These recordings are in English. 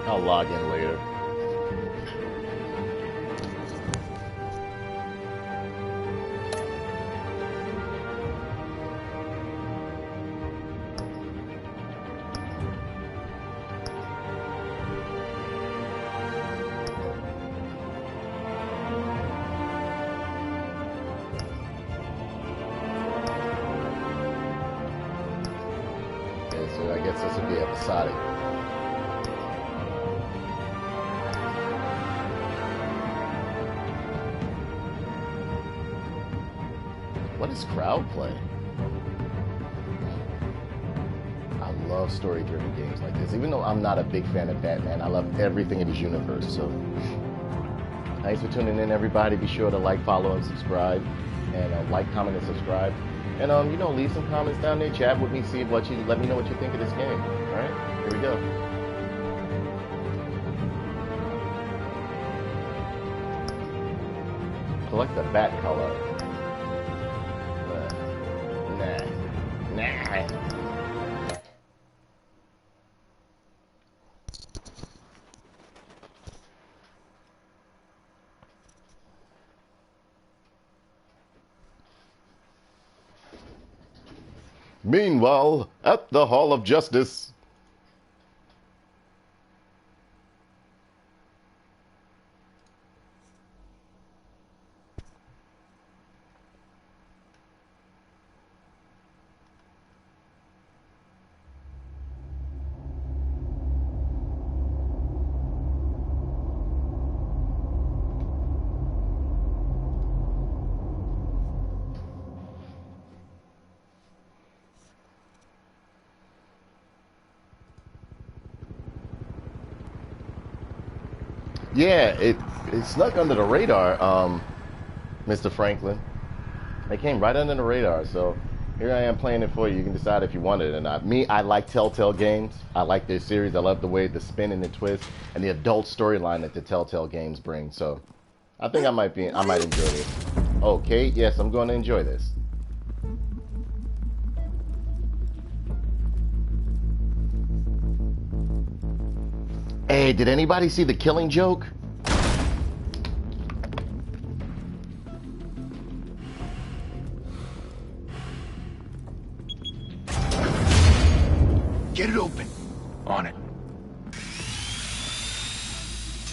I'll log in later. Okay, so I guess this would be episodic. What is crowd play? I love story-driven games like this. Even though I'm not a big fan of Batman, I love everything in his universe. So, thanks for tuning in, everybody. Be sure to like, follow, and subscribe. And like, comment, and subscribe. And you know, leave some comments down there. Chat with me. See what you. Let me know what you think of this game. All right, here we go. Select the bat color. Nah. Meanwhile, at the Hall of Justice. Yeah, it snuck under the radar, Mr. Franklin. It came right under the radar, so here I am playing it for you. You can decide if you want it or not. Me, I like Telltale games. I like their series. I love the way the spin and the twist and the adult storyline that the Telltale games bring. So I think I might enjoy this. Okay, yes, I'm going to enjoy this. Hey, did anybody see The Killing Joke? Get it open. On it.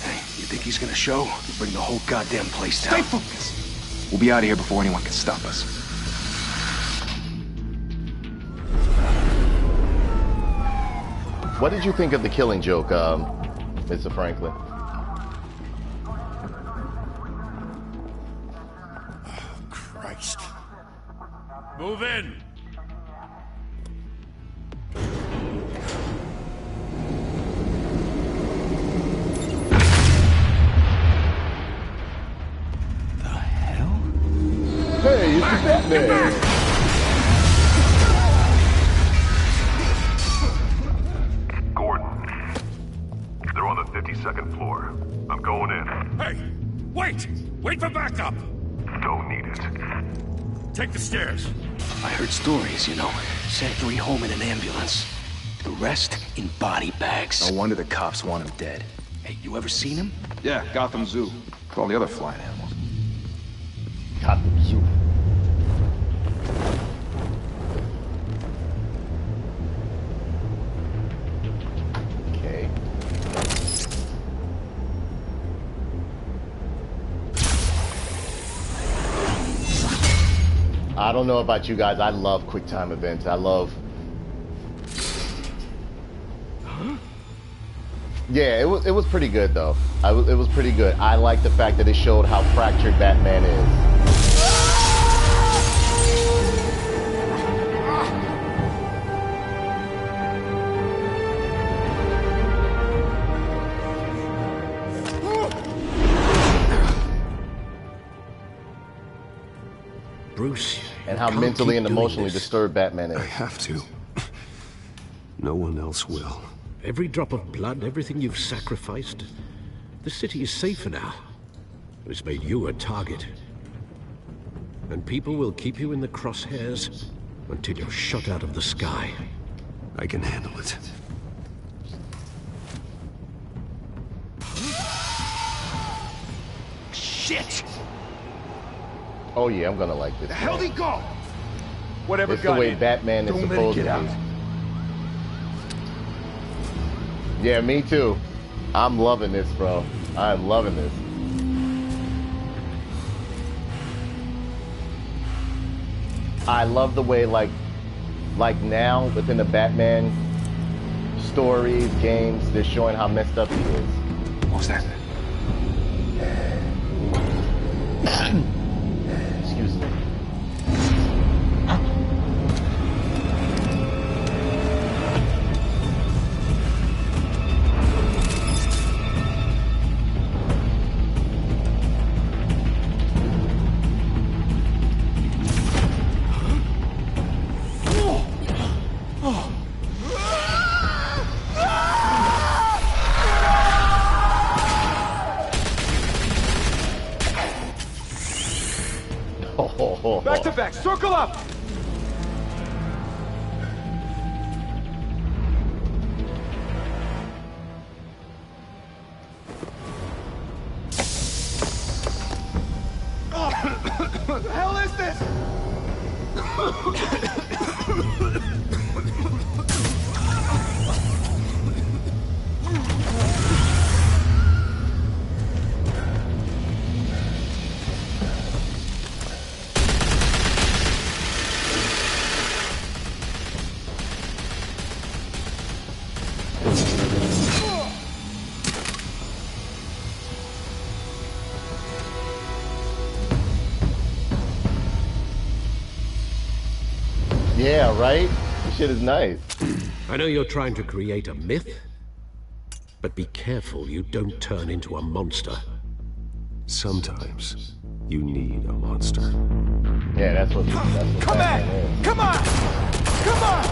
Hey, you think he's gonna show? He'll bring the whole goddamn place down. Stay focused! We'll be out of here before anyone can stop us. What did you think of The Killing Joke, Mr. Franklin? Oh, Christ. Move in! The hell? Hey, it's the Batman! They're on the 52nd floor. I'm going in. Hey! Wait! Wait for backup! Don't need it. Take the stairs. I heard stories, you know. Sent 3 home in an ambulance. The rest in body bags. No wonder the cops want him dead. Hey, you ever seen him? Yeah, Gotham Zoo. With all the other flying animals. Gotham Zoo. Okay. I don't know about you guys. I love quick time events. I love. Yeah, it was pretty good though. It was pretty good. I like the fact that it showed how fractured Batman is. Bruce, And how mentally and emotionally disturbed Batman is. I have to. No one else will. Every drop of blood, everything you've sacrificed. The city is safer now. It's made you a target. And people will keep you in the crosshairs until you're shot out of the sky. I can handle it. Shit! Oh yeah, I'm gonna like this. The hell'd he go? Whatever It's the got way in. Batman is Don't let it supposed get to out. be. Yeah, me too. I'm loving this, bro. I'm loving this. I love the way, like now within the Batman stories, games, they're showing how messed up he is. What was that? Excuse me. Back to back, circle up! What the hell is this? Yeah, right? This shit is nice. I know you're trying to create a myth, but be careful you don't turn into a monster. Sometimes you need a monster. Yeah, that's what Come Batman on! is. Come on! Come on!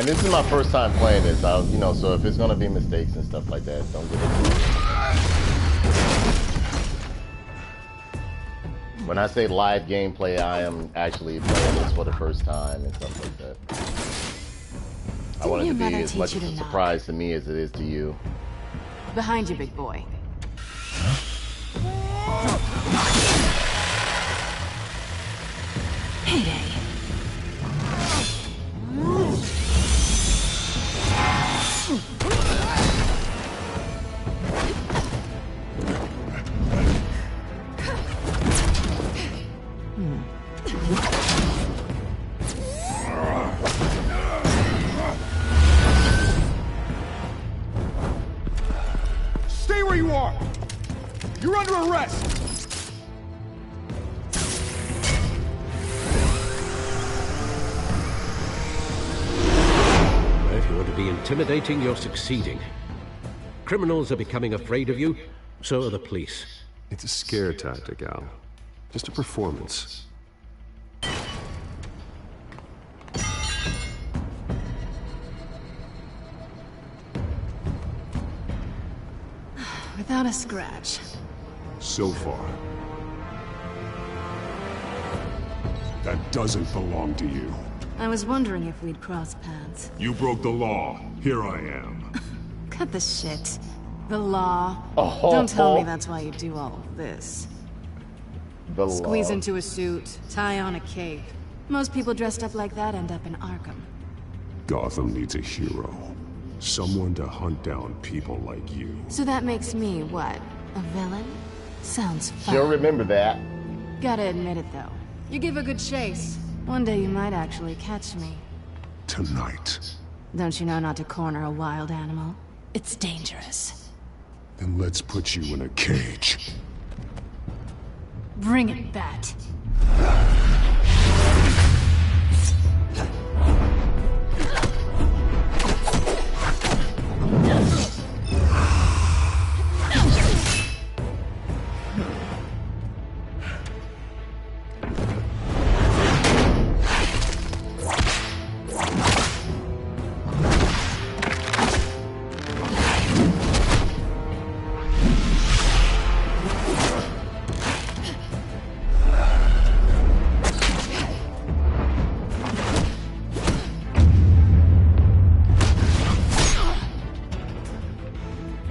And this is my first time playing this. You know, so if it's gonna be mistakes and stuff like that, don't get it. When I say live gameplay, I am actually playing this for the first time and stuff like that. I want it to be as much of a surprise to me as it is to you. Behind you, big boy. Heyday. Stay where you are! You're under arrest! If you want to be intimidating, you're succeeding. Criminals are becoming afraid of you, so are the police. It's a scare tactic, Al. Just a performance. Without a scratch. So far. That doesn't belong to you. I was wondering if we'd cross paths. You broke the law. Here I am. Cut the shit. The law. Oh, Don't tell me that's why you do all of this. The Squeeze law. into a suit, tie on a cape. Most people dressed up like that end up in Arkham. Gotham needs a hero. Someone to hunt down people like you. So that makes me, what? A villain? Sounds fun. She'll remember that. Gotta admit it, though. You give a good chase. One day you might actually catch me. Tonight. Don't you know not to corner a wild animal? It's dangerous. Then let's put you in a cage. Bring it, Bat.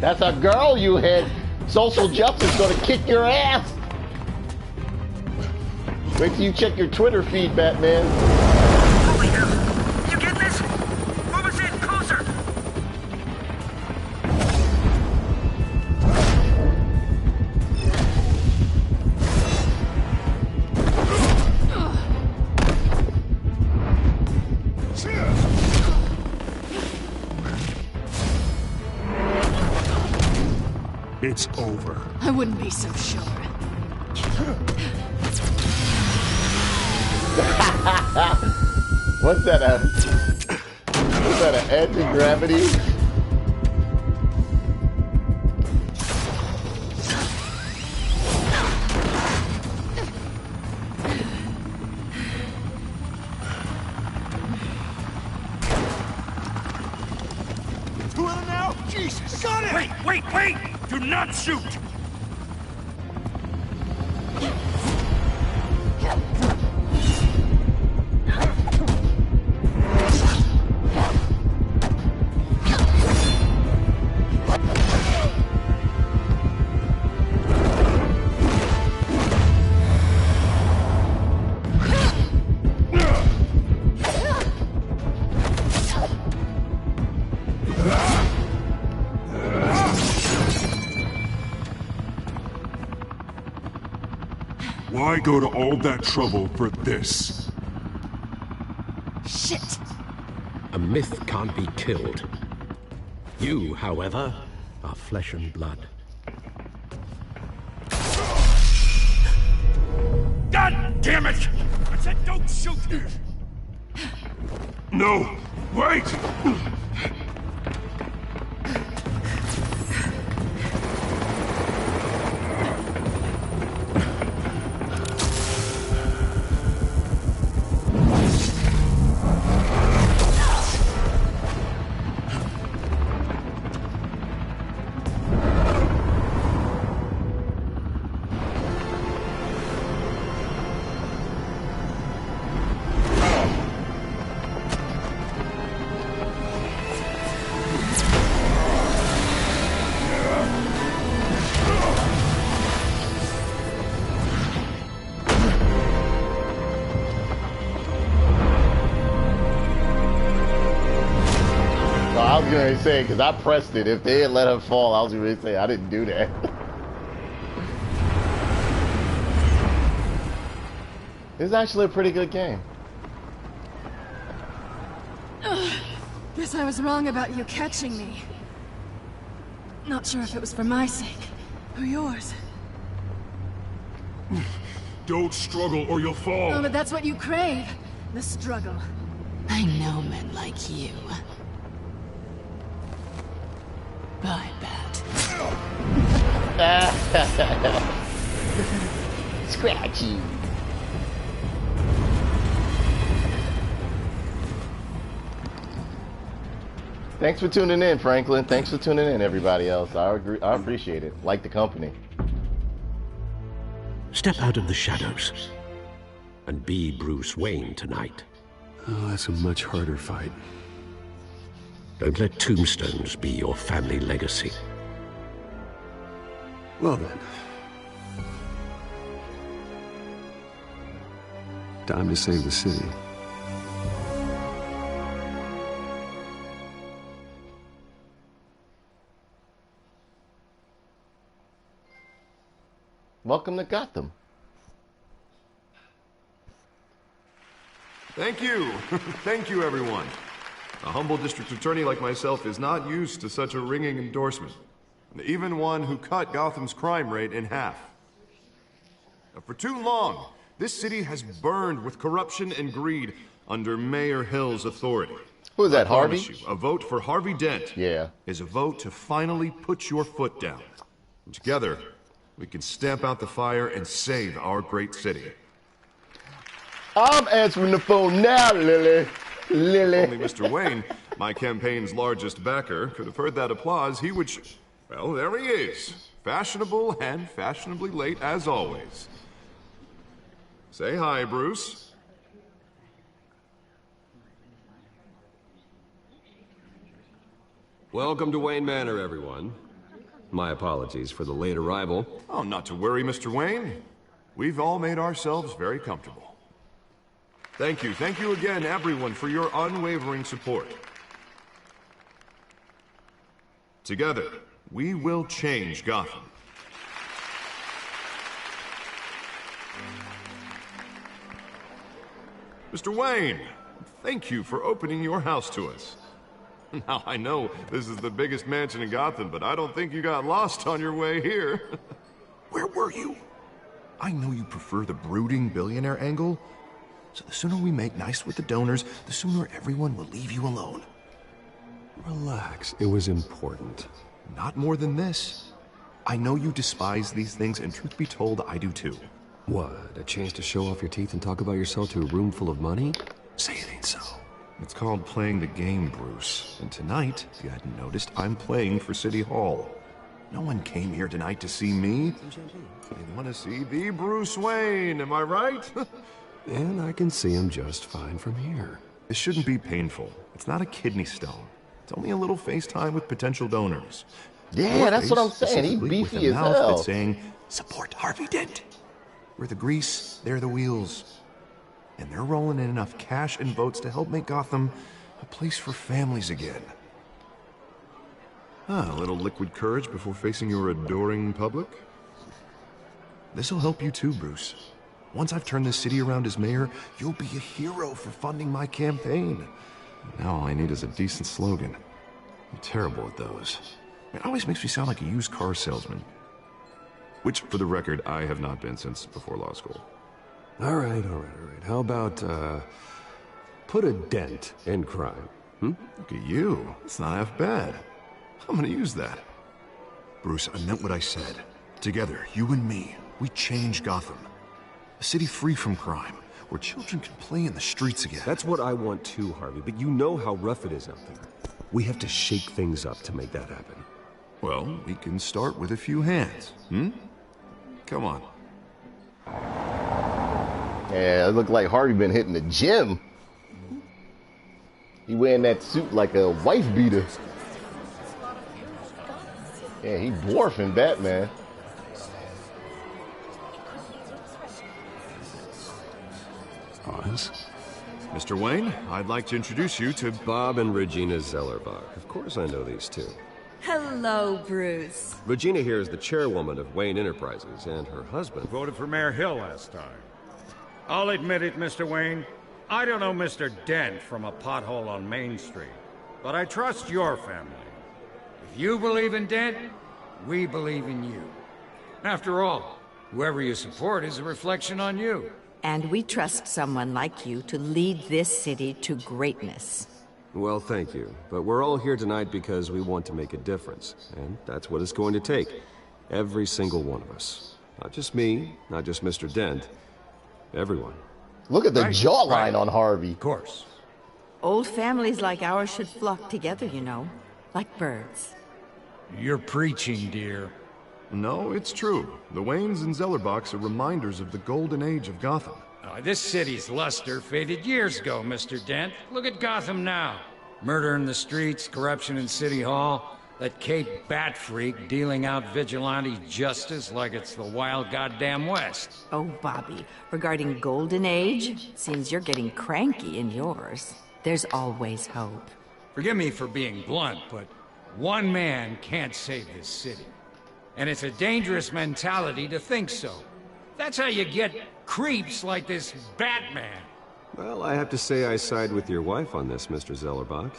That's a girl you hit. Social justice gonna kick your ass. Wait till you check your Twitter feed, Batman. Holy hell! You get this? Move us in, closer! It's over. I wouldn't be so sure. What's that? What's that? An anti-gravity? Who in now? Jesus! Got it! Wait, wait, wait! Do not shoot! Why go to all that trouble for this? Shit! A myth can't be killed. You, however, are flesh and blood. God damn it! I said don't shoot! No! Wait! was gonna say, because I pressed it. If they had let her fall, I was gonna say I didn't do that. It's actually a pretty good game. Guess I was wrong about you catching me. Not sure if it was for my sake or yours. Don't struggle or you'll fall. Oh, but that's what you crave. The struggle. I know men like you. Bye, Bat. Scratchy. Thanks for tuning in, Franklin. Thanks for tuning in, everybody else. I appreciate it. Like the company. Step out of the shadows and be Bruce Wayne tonight. Oh, that's a much harder fight. Don't let tombstones be your family legacy. Well then. Time to save the city. Welcome to Gotham. Thank you. Thank you, everyone. A humble district attorney like myself is not used to such a ringing endorsement. Even one who cut Gotham's crime rate in half. For too long, this city has burned with corruption and greed under Mayor Hill's authority. Who is that, Harvey? You, a vote for Harvey Dent is a vote to finally put your foot down. Together, we can stamp out the fire and save our great city. I'm answering the phone now, Lily. Only Mr. Wayne, my campaign's largest backer, could have heard that applause. He would... Well, there he is. Fashionable and fashionably late, as always. Say hi, Bruce. Welcome to Wayne Manor, everyone. My apologies for the late arrival. Oh, not to worry, Mr. Wayne. We've all made ourselves very comfortable. Thank you again, everyone, for your unwavering support. Together, we will change Gotham. Mr. Wayne, thank you for opening your house to us. Now, I know this is the biggest mansion in Gotham, but I don't think you got lost on your way here. Where were you? I know you prefer the brooding billionaire angle, so the sooner we make nice with the donors, the sooner everyone will leave you alone. Relax, it was important. Not more than this. I know you despise these things, and truth be told, I do too. What, a chance to show off your teeth and talk about yourself to a room full of money? Say it ain't so. It's called playing the game, Bruce. And tonight, if you hadn't noticed, I'm playing for City Hall. No one came here tonight to see me. They want to see the Bruce Wayne, am I right? And I can see him just fine from here. This shouldn't be painful. It's not a kidney stone. It's only a little FaceTime with potential donors. Yeah, that's what I'm saying. He beefy as hell. That's saying, support Harvey Dent. We're the grease, they're the wheels. And they're rolling in enough cash and votes to help make Gotham a place for families again. A little liquid courage before facing your adoring public. This'll help you too, Bruce. Once I've turned this city around as mayor, you'll be a hero for funding my campaign. Now all I need is a decent slogan. I'm terrible at those. It always makes me sound like a used car salesman. Which, for the record, I have not been since before law school. All right. How about, put a dent in crime, Look at you. It's not half bad. I'm gonna use that. Bruce, I meant what I said. Together, you and me, we change Gotham. A city free from crime, where children can play in the streets again. That's what I want too, Harvey, but you know how rough it is out there. We have to shake things up to make that happen. Well, we can start with a few hands, Come on. Yeah, it looked like Harvey been hitting the gym. He wearing that suit like a wife beater. Yeah, he dwarfing Batman. Oz? Mr. Wayne, I'd like to introduce you to Bob and Regina Zellerbach. Of course I know these two. Hello, Bruce. Regina here is the chairwoman of Wayne Enterprises, and her husband Voted for Mayor Hill last time. I'll admit it, Mr. Wayne. I don't know Mr. Dent from a pothole on Main Street, but I trust your family. If you believe in Dent, we believe in you. After all, whoever you support is a reflection on you. And we trust someone like you to lead this city to greatness. Well, thank you. But we're all here tonight because we want to make a difference. And that's what it's going to take. Every single one of us. Not just me, not just Mr. Dent. Everyone. Look at the jawline on Harvey. Of course. Old families like ours should flock together, you know. Like birds. You're preaching, dear. No, it's true. The Waynes and Zellerbachs are reminders of the golden age of Gotham. This city's luster faded years ago, Mr. Dent. Look at Gotham now. Murder in the streets, corruption in City Hall, that Cape Bat freak dealing out vigilante justice like it's the wild goddamn West. Oh, Bobby, regarding Golden Age, seems you're getting cranky in yours. There's always hope. Forgive me for being blunt, but one man can't save this city. And it's a dangerous mentality to think so. That's how you get creeps like this Batman. Well, I have to say I side with your wife on this, Mr. Zellerbach.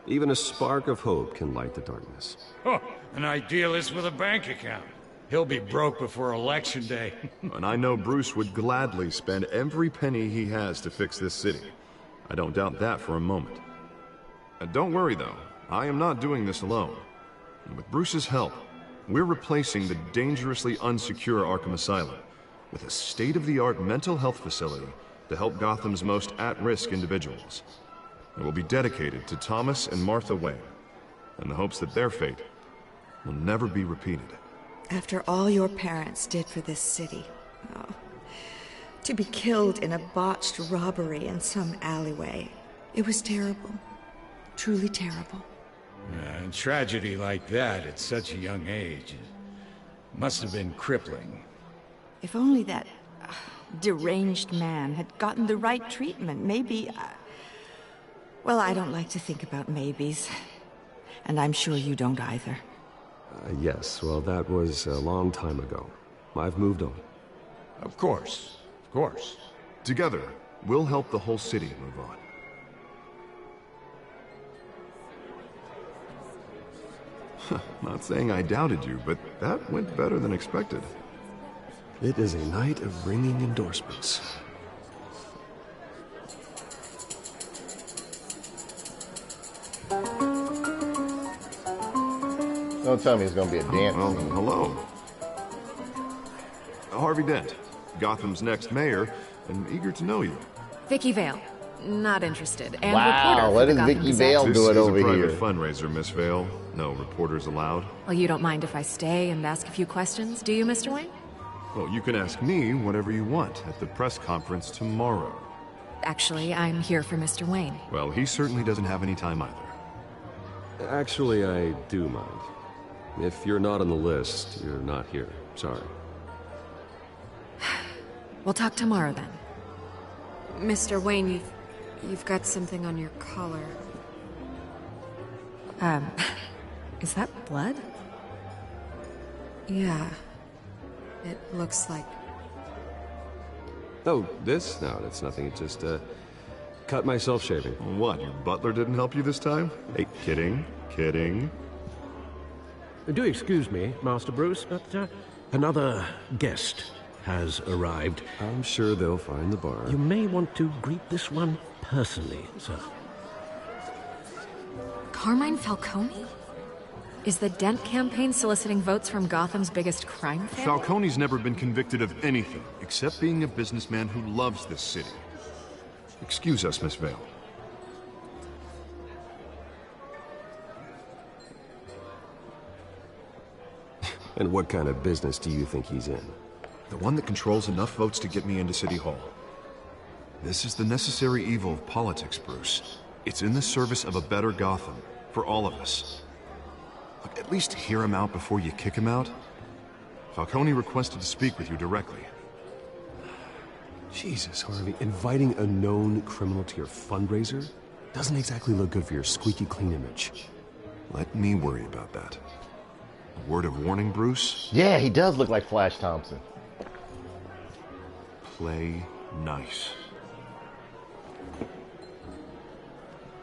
Even a spark of hope can light the darkness. Oh, an idealist with a bank account. He'll be broke before Election Day. And I know Bruce would gladly spend every penny he has to fix this city. I don't doubt that for a moment. And don't worry, though. I am not doing this alone. And with Bruce's help, we're replacing the dangerously unsecure Arkham Asylum with a state-of-the-art mental health facility to help Gotham's most at-risk individuals. It will be dedicated to Thomas and Martha Wayne, in the hopes that their fate will never be repeated. After all your parents did for this city, to be killed in a botched robbery in some alleyway, it was terrible. Truly terrible. A tragedy like that at such a young age must have been crippling. If only that deranged man had gotten the right treatment, maybe... Well, I don't like to think about maybes. And I'm sure you don't either. Yes, well, that was a long time ago. I've moved on. Of course. Of course. Together, we'll help the whole city move on. Not saying I doubted you, but that went better than expected. It is a night of ringing endorsements. Don't tell me it's gonna be a dance Well, scene. hello. Harvey Dent, Gotham's next mayor, and eager to know you. Vicky Vale. Not interested. And Wow, reporter what for the is Gotham Vicky Gazette. Vale This doing is over a private here? fundraiser, Miss Vale. No reporters allowed. Well, you don't mind if I stay and ask a few questions, do you, Mr. Wayne? Well, you can ask me whatever you want at the press conference tomorrow. Actually, I'm here for Mr. Wayne. Well, he certainly doesn't have any time either. Actually, I do mind. If you're not on the list, you're not here. Sorry. We'll talk tomorrow then. Mr. Wayne, you've got something on your collar. Is that blood? Yeah. It looks like... Oh, this? No, that's nothing. It just, cut myself shaving. What, your butler didn't help you this time? Hey, kidding, kidding. Do excuse me, Master Bruce, but another guest has arrived. I'm sure they'll find the bar. You may want to greet this one personally, sir. Carmine Falcone? Is the Dent campaign soliciting votes from Gotham's biggest crime family? Falcone's never been convicted of anything, except being a businessman who loves this city. Excuse us, Miss Vale. And what kind of business do you think he's in? The one that controls enough votes to get me into City Hall. This is the necessary evil of politics, Bruce. It's in the service of a better Gotham, for all of us. Look, at least hear him out before you kick him out. Falcone requested to speak with you directly. Jesus, Harvey, inviting a known criminal to your fundraiser doesn't exactly look good for your squeaky clean image. Let me worry about that. Word of warning, Bruce? Yeah, he does look like Flash Thompson. Play nice.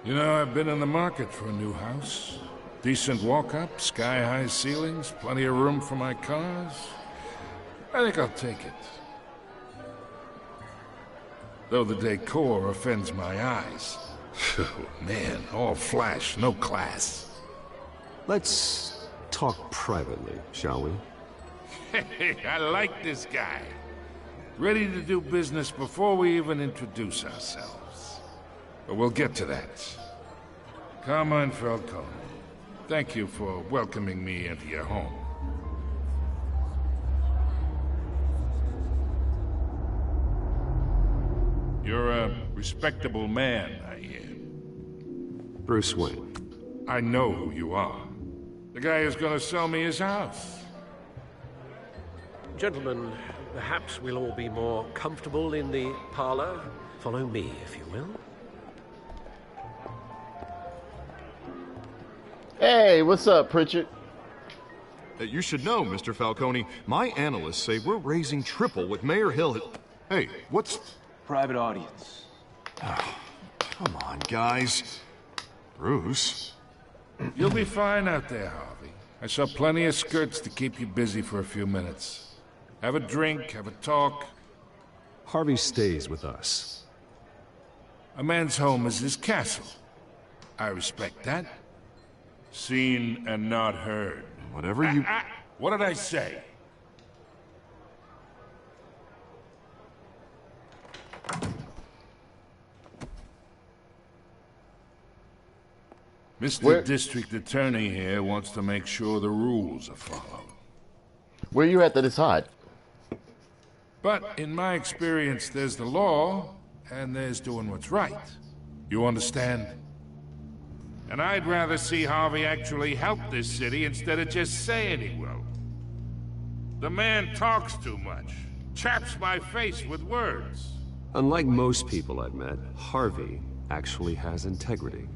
You know, I've been in the market for a new house. Decent walk-up, sky-high ceilings, plenty of room for my cars. I think I'll take it. Though the decor offends my eyes. Man, all flash, no class. Let's talk privately, shall we? Hey, I like this guy. Ready to do business before we even introduce ourselves. But we'll get to that. Carmine Falcone, thank you for welcoming me into your home. You're a respectable man, I hear. Bruce Wayne. I know who you are. The guy who's gonna sell me his house. Gentlemen, perhaps we'll all be more comfortable in the parlor. Follow me, if you will. Hey, what's up, Pritchard? You should know, Mr. Falcone, my analysts say we're raising triple with Mayor Hill. Hey, what's... Private audience. Oh, come on, guys. Bruce? You'll be fine out there, Harvey. I saw plenty of skirts to keep you busy for a few minutes. Have a drink, have a talk. Harvey stays with us. A man's home is his castle. I respect that. Seen and not heard. Whatever you... What did I say? Mr. District Attorney here wants to make sure the rules are followed. Where you at that it's hot? But in my experience, there's the law, and there's doing what's right. You understand? And I'd rather see Harvey actually help this city instead of just saying he will. The man talks too much. Chaps my face with words. Unlike most people I've met, Harvey actually has integrity.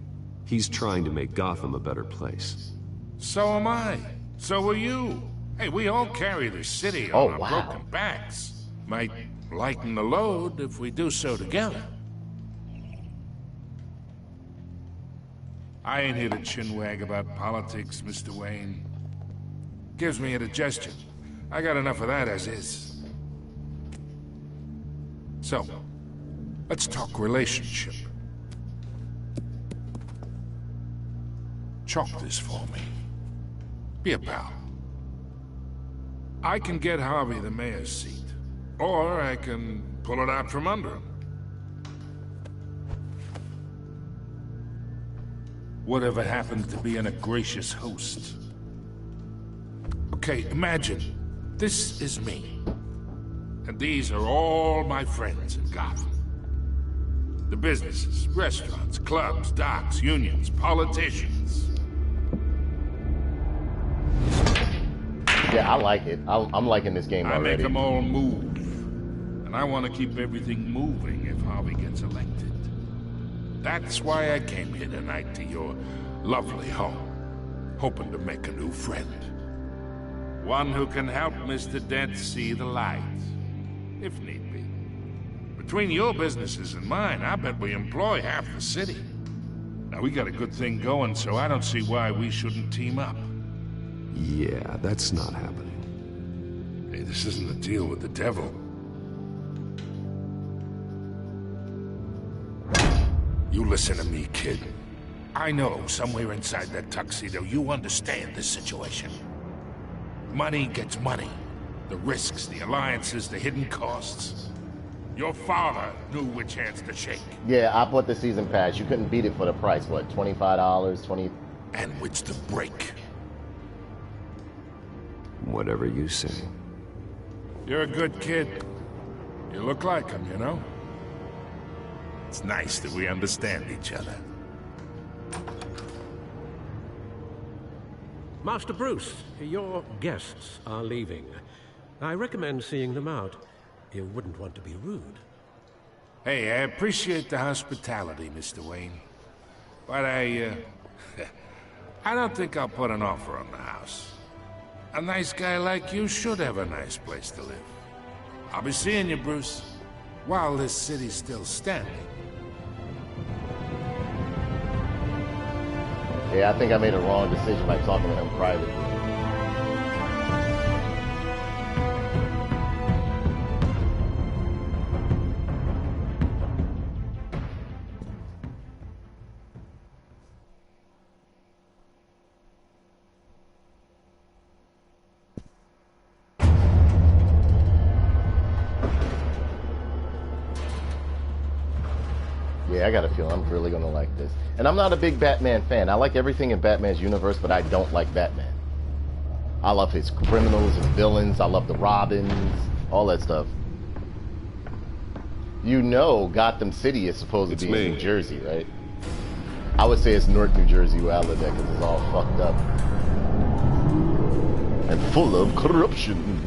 He's trying to make Gotham a better place. So am I. So are you. Hey, we all carry this city on our broken backs. Might lighten the load if we do so together. I ain't here to chinwag about politics, Mr. Wayne. Gives me indigestion. I got enough of that as is. So, let's talk relationship. Chalk this for me. Be a pal. I can get Harvey the mayor's seat, or I can pull it out from under him. Whatever happens to being a gracious host? Okay, imagine, this is me. And these are all my friends in Gotham. The businesses, restaurants, clubs, docks, unions, politicians. Yeah, I like it. I'm liking this game already. I make them all move. And I want to keep everything moving if Harvey gets elected. That's why I came here tonight to your lovely home, hoping to make a new friend. One who can help Mr. Dent see the light, if need be. Between your businesses and mine, I bet we employ half the city. Now, we got a good thing going, so I don't see why we shouldn't team up. Yeah, that's not happening. Hey, this isn't a deal with the devil. You listen to me, kid. I know somewhere inside that tuxedo you understand this situation. Money gets money. The risks, the alliances, the hidden costs. Your father knew which hands to shake. Yeah, I bought the season pass. You couldn't beat it for the price. What, $25, 20? And which to break. Whatever you say. You're a good kid. You look like him, you know? It's nice that we understand each other. Master Bruce, your guests are leaving. I recommend seeing them out. You wouldn't want to be rude. Hey, I appreciate the hospitality, Mr. Wayne. But I don't think I'll put an offer on the house. A nice guy like you should have a nice place to live. I'll be seeing you, Bruce, while this city's still standing. Yeah, I think I made a wrong decision by talking to him privately. Yeah, I got a feeling I'm really gonna like this. And I'm not a big Batman fan. I like everything in Batman's universe, but I don't like Batman. I love his criminals, his villains, I love the Robins, all that stuff. You know Gotham City is supposed to be in New Jersey, right? I would say it's North New Jersey where I live at because it's all fucked up. And full of corruption.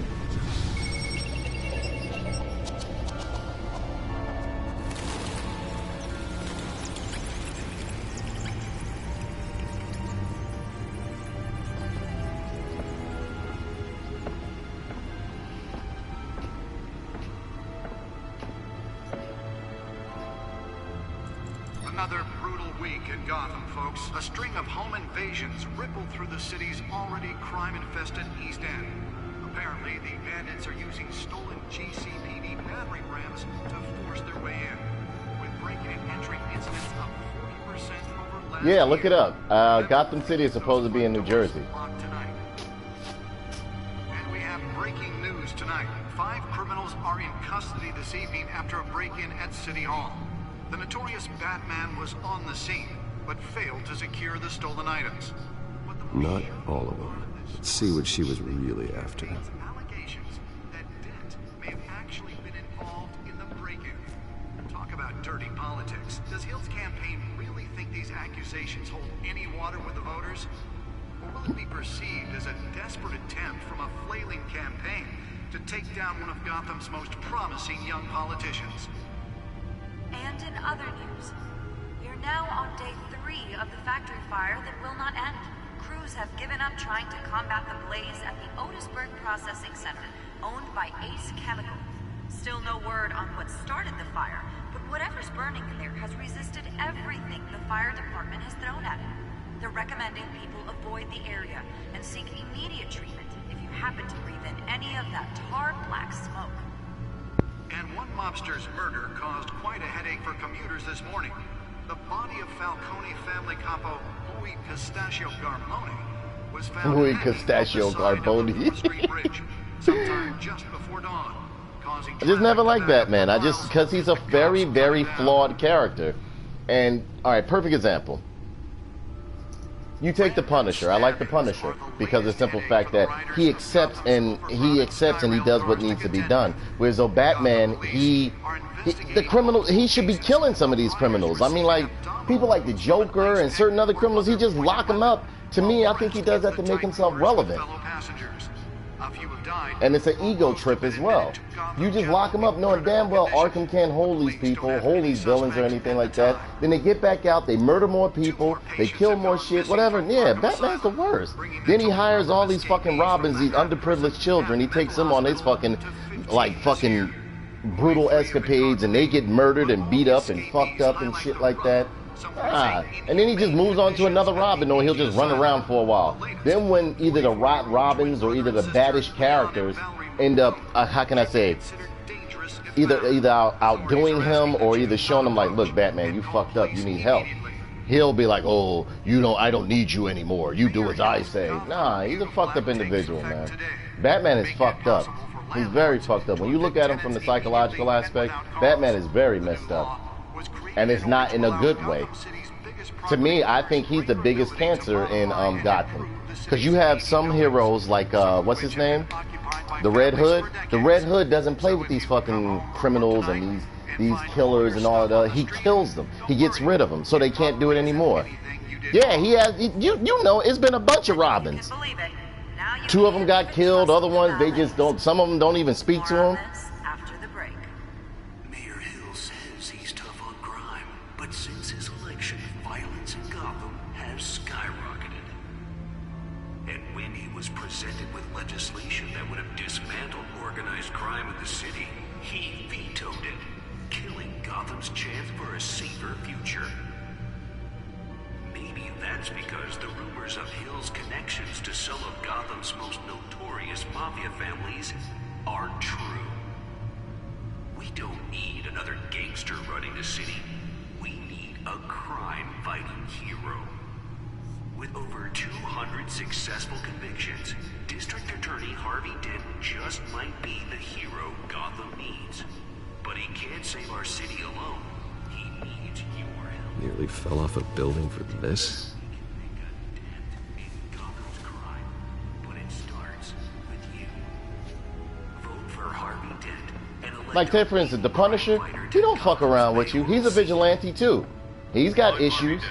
Another brutal week in Gotham, folks. A string of home invasions rippled through the city's already crime-infested East End. Apparently, the bandits are using stolen GCPD battering rams to force their way in. With break-in and entry incidents up 40% over last year. Yeah, look it up. Gotham City is supposed to be in New Jersey. And we have breaking news tonight. 5 criminals are in custody this evening after a break-in at City Hall. The notorious Batman was on the scene, but failed to secure the stolen items. Not all of them. Let's see what she was really after. Allegations that Dent may have actually been involved in the break-in. Talk about dirty politics. Does Hill's campaign really think these accusations hold any water with the voters? Or will it be perceived as a desperate attempt from a flailing campaign to take down one of Gotham's most promising young politicians? And in other news, we're now on day 3 of the factory fire that will not end. Crews have given up trying to combat the blaze at the Otisburg Processing Center, owned by Ace Chemical. Still no word on what started the fire, but whatever's burning in there has resisted everything the fire department has thrown at it. They're recommending people avoid the area and seek immediate treatment if you happen to breathe in any of that tar black smoke. And one mobster's murder caused quite a headache for commuters this morning. The body of Falcone family capo Louis Pistachio Garmoni was found Louis Pistachio Garmoni. sometime just before dawn, causing I just never liked Batman. Because he's a very, very flawed character. And, alright, perfect example. You take the Punisher. I like the Punisher because of the simple fact that he accepts and he does what needs to be done. Whereas though Batman, the criminal, he should be killing some of these criminals. I mean, like people like the Joker and certain other criminals, he just lock them up. To me, I think he does that to make himself relevant. And it's an ego trip as well. You just lock them up knowing damn well Arkham can't hold these people, hold these villains or anything like that. Then they get back out, they murder more people, they kill more shit, whatever. Yeah, Batman's the worst. Then he hires all these fucking Robins, these underprivileged children. He takes them on his fucking brutal escapades and they get murdered and beat up and fucked up and shit like that. And then he just moves on to another Robin, or he'll just run around for a while. Then when either the Robins or either the baddish characters end up, how can I say, either outdoing him or either showing him like, look, Batman, you fucked up, you need help. He'll be like, oh, I don't need you anymore. You do as I say. Nah, he's a fucked up individual, man. Batman is fucked up. He's very fucked up. When you look at him from the psychological aspect, Batman is very messed up. And it's not in a good way. To me, I think he's the biggest cancer in Gotham. Because you have some heroes like, what's his name? The Red Hood. The Red Hood doesn't play with these fucking criminals and these killers and all of that. He kills them. He gets rid of them so they can't do it anymore. Yeah, he has, you know, it's been a bunch of Robins. 2 of them got killed, other ones, they just don't, some of them don't even speak to him. Mayor Hill says he violence in Gotham has skyrocketed. And when he was presented with legislation that would have dismantled organized crime in the city, he vetoed it, killing Gotham's chance for a safer future. Maybe that's because the rumors of Hill's connections to some of Gotham's most notorious mafia families aren't true. We don't need another gangster running the city. We need a crime-fighting hero. With over 200 successful convictions, District Attorney Harvey Dent just might be the hero Gotham needs. But he can't save our city alone. He needs your help. Nearly fell off a building for this. Gotham's crime, but it starts with you. Vote for Harvey Dent and elect Like, take for instance, the Punisher, he don't fuck around with you. He's a vigilante too. He's got issues.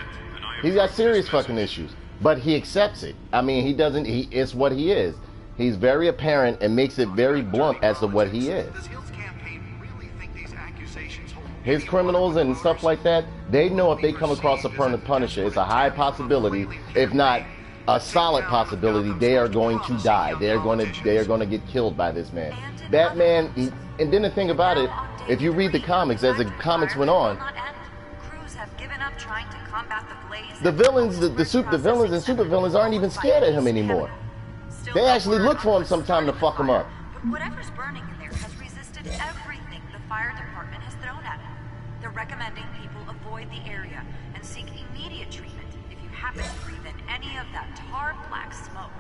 He's got serious fucking issues. But he accepts it. I mean, he doesn't, it's what he is. He's very apparent and makes it very blunt as to what he is. His criminals and stuff like that, they know if they come across a Punisher, it's a high possibility, if not a solid possibility, they are going to die. They are going to get killed by this man. Batman, and then the thing about it, if you read the comics, as the comics went on, the villains, the villains and supervillains aren't even scared of him anymore. They actually look for him sometime to fuck him up. But whatever's burning in there has resisted everything the fire department has thrown at it. They're recommending people avoid the area and seek immediate treatment if you happen to breathe in any of that tar black smoke.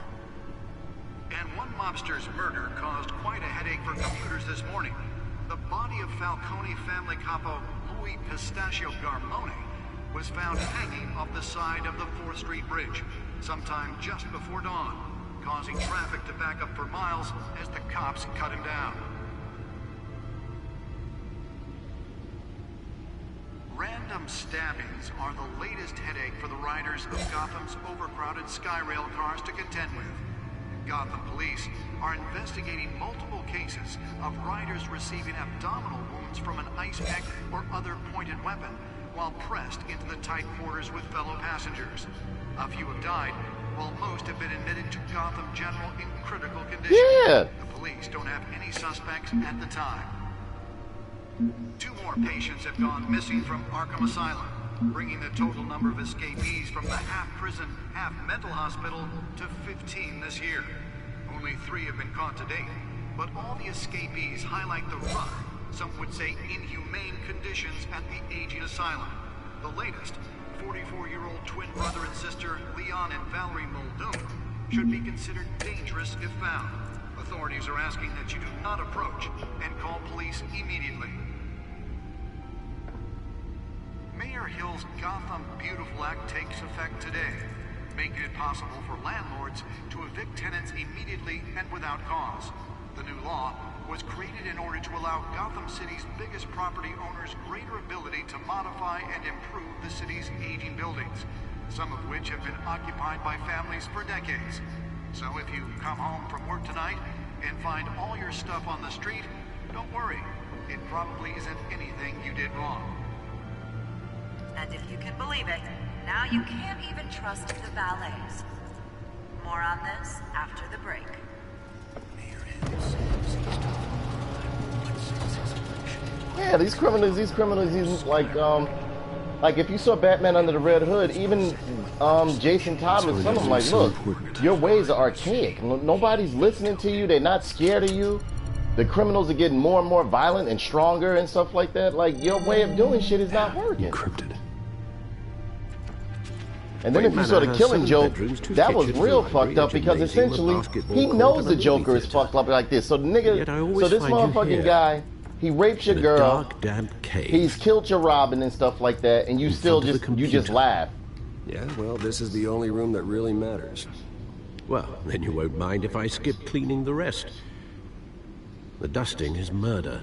And one mobster's murder caused quite a headache for computers this morning. The body of Falcone family capo Louis Pistachio Garmone was found hanging off the side of the 4th Street Bridge sometime just before dawn, causing traffic to back up for miles as the cops cut him down. Random stabbings are the latest headache for the riders of Gotham's overcrowded Skyrail cars to contend with. Gotham police are investigating multiple cases of riders receiving abdominal wounds from an ice pick or other pointed weapon while pressed into the tight quarters with fellow passengers. A few have died, while most have been admitted to Gotham General in critical condition. Yeah. The police don't have any suspects at the time. 2 more patients have gone missing from Arkham Asylum, bringing the total number of escapees from the half-prison, half-mental hospital to 15 this year. Only 3 have been caught to date, but all the escapees highlight the rough, some would say inhumane conditions at the aging asylum. The latest, 44-year-old twin brother and sister Leon and Valerie Muldoon, should be considered dangerous if found. Authorities are asking that you do not approach and call police immediately. Mayor Hill's Gotham Beautiful Act takes effect today, making it possible for landlords to evict tenants immediately and without cause. The new law was created in order to allow Gotham City's biggest property owners greater ability to modify and improve the city's aging buildings, some of which have been occupied by families for decades. So if you come home from work tonight and find all your stuff on the street, don't worry. It probably isn't anything you did wrong. And if you can believe it, now you can't even trust the valets. More on this after the break. Yeah, these criminals, he's like if you saw Batman Under the Red Hood, even Jason Todd was telling him, like, look, your ways are archaic. Nobody's listening to you. They're not scared of you. The criminals are getting more and more violent and stronger and stuff like that. Like, your way of doing shit is not working. Encrypted. And then if you saw the Killing Joke, that was real fucked up because essentially he knows the Joker is fucked up like this. So the nigga, so this motherfucking guy, he raped your girl, he's killed your Robin and stuff like that, and you still just laugh. Yeah, well, this is the only room that really matters. Well, then you won't mind if I skip cleaning the rest. The dusting is murder.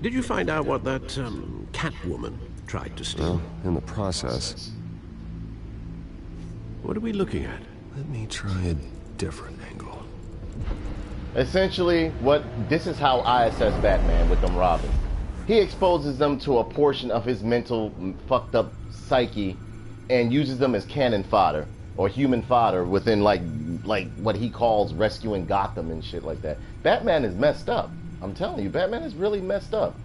Did you find out what that Catwoman tried to steal? Well, in the process. What are we looking at? Let me try a different angle. Essentially, this is how I assess Batman with them Robins. He exposes them to a portion of his mental fucked up psyche and uses them as cannon fodder or human fodder within like what he calls rescuing Gotham and shit like that. Batman is messed up. I'm telling you, Batman is really messed up.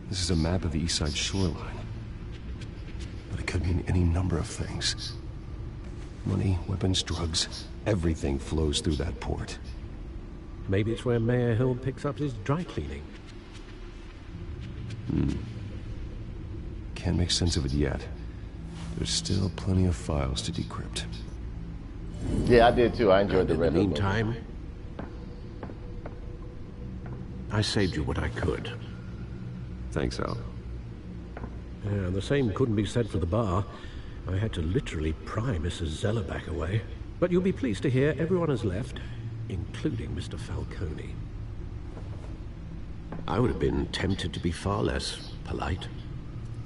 This is a map of the east side shoreline. But it could mean any number of things. Money, weapons, drugs, everything flows through that port. Maybe it's where Mayor Hill picks up his dry cleaning. Can't make sense of it yet. There's still plenty of files to decrypt. Yeah, I did too. I enjoyed the Red Hood. In the meantime, I saved you what I could. Thanks, Al. Yeah, the same couldn't be said for the bar. I had to literally pry Mrs. Zellerback away. But you'll be pleased to hear everyone has left, including Mr. Falcone. I would have been tempted to be far less polite.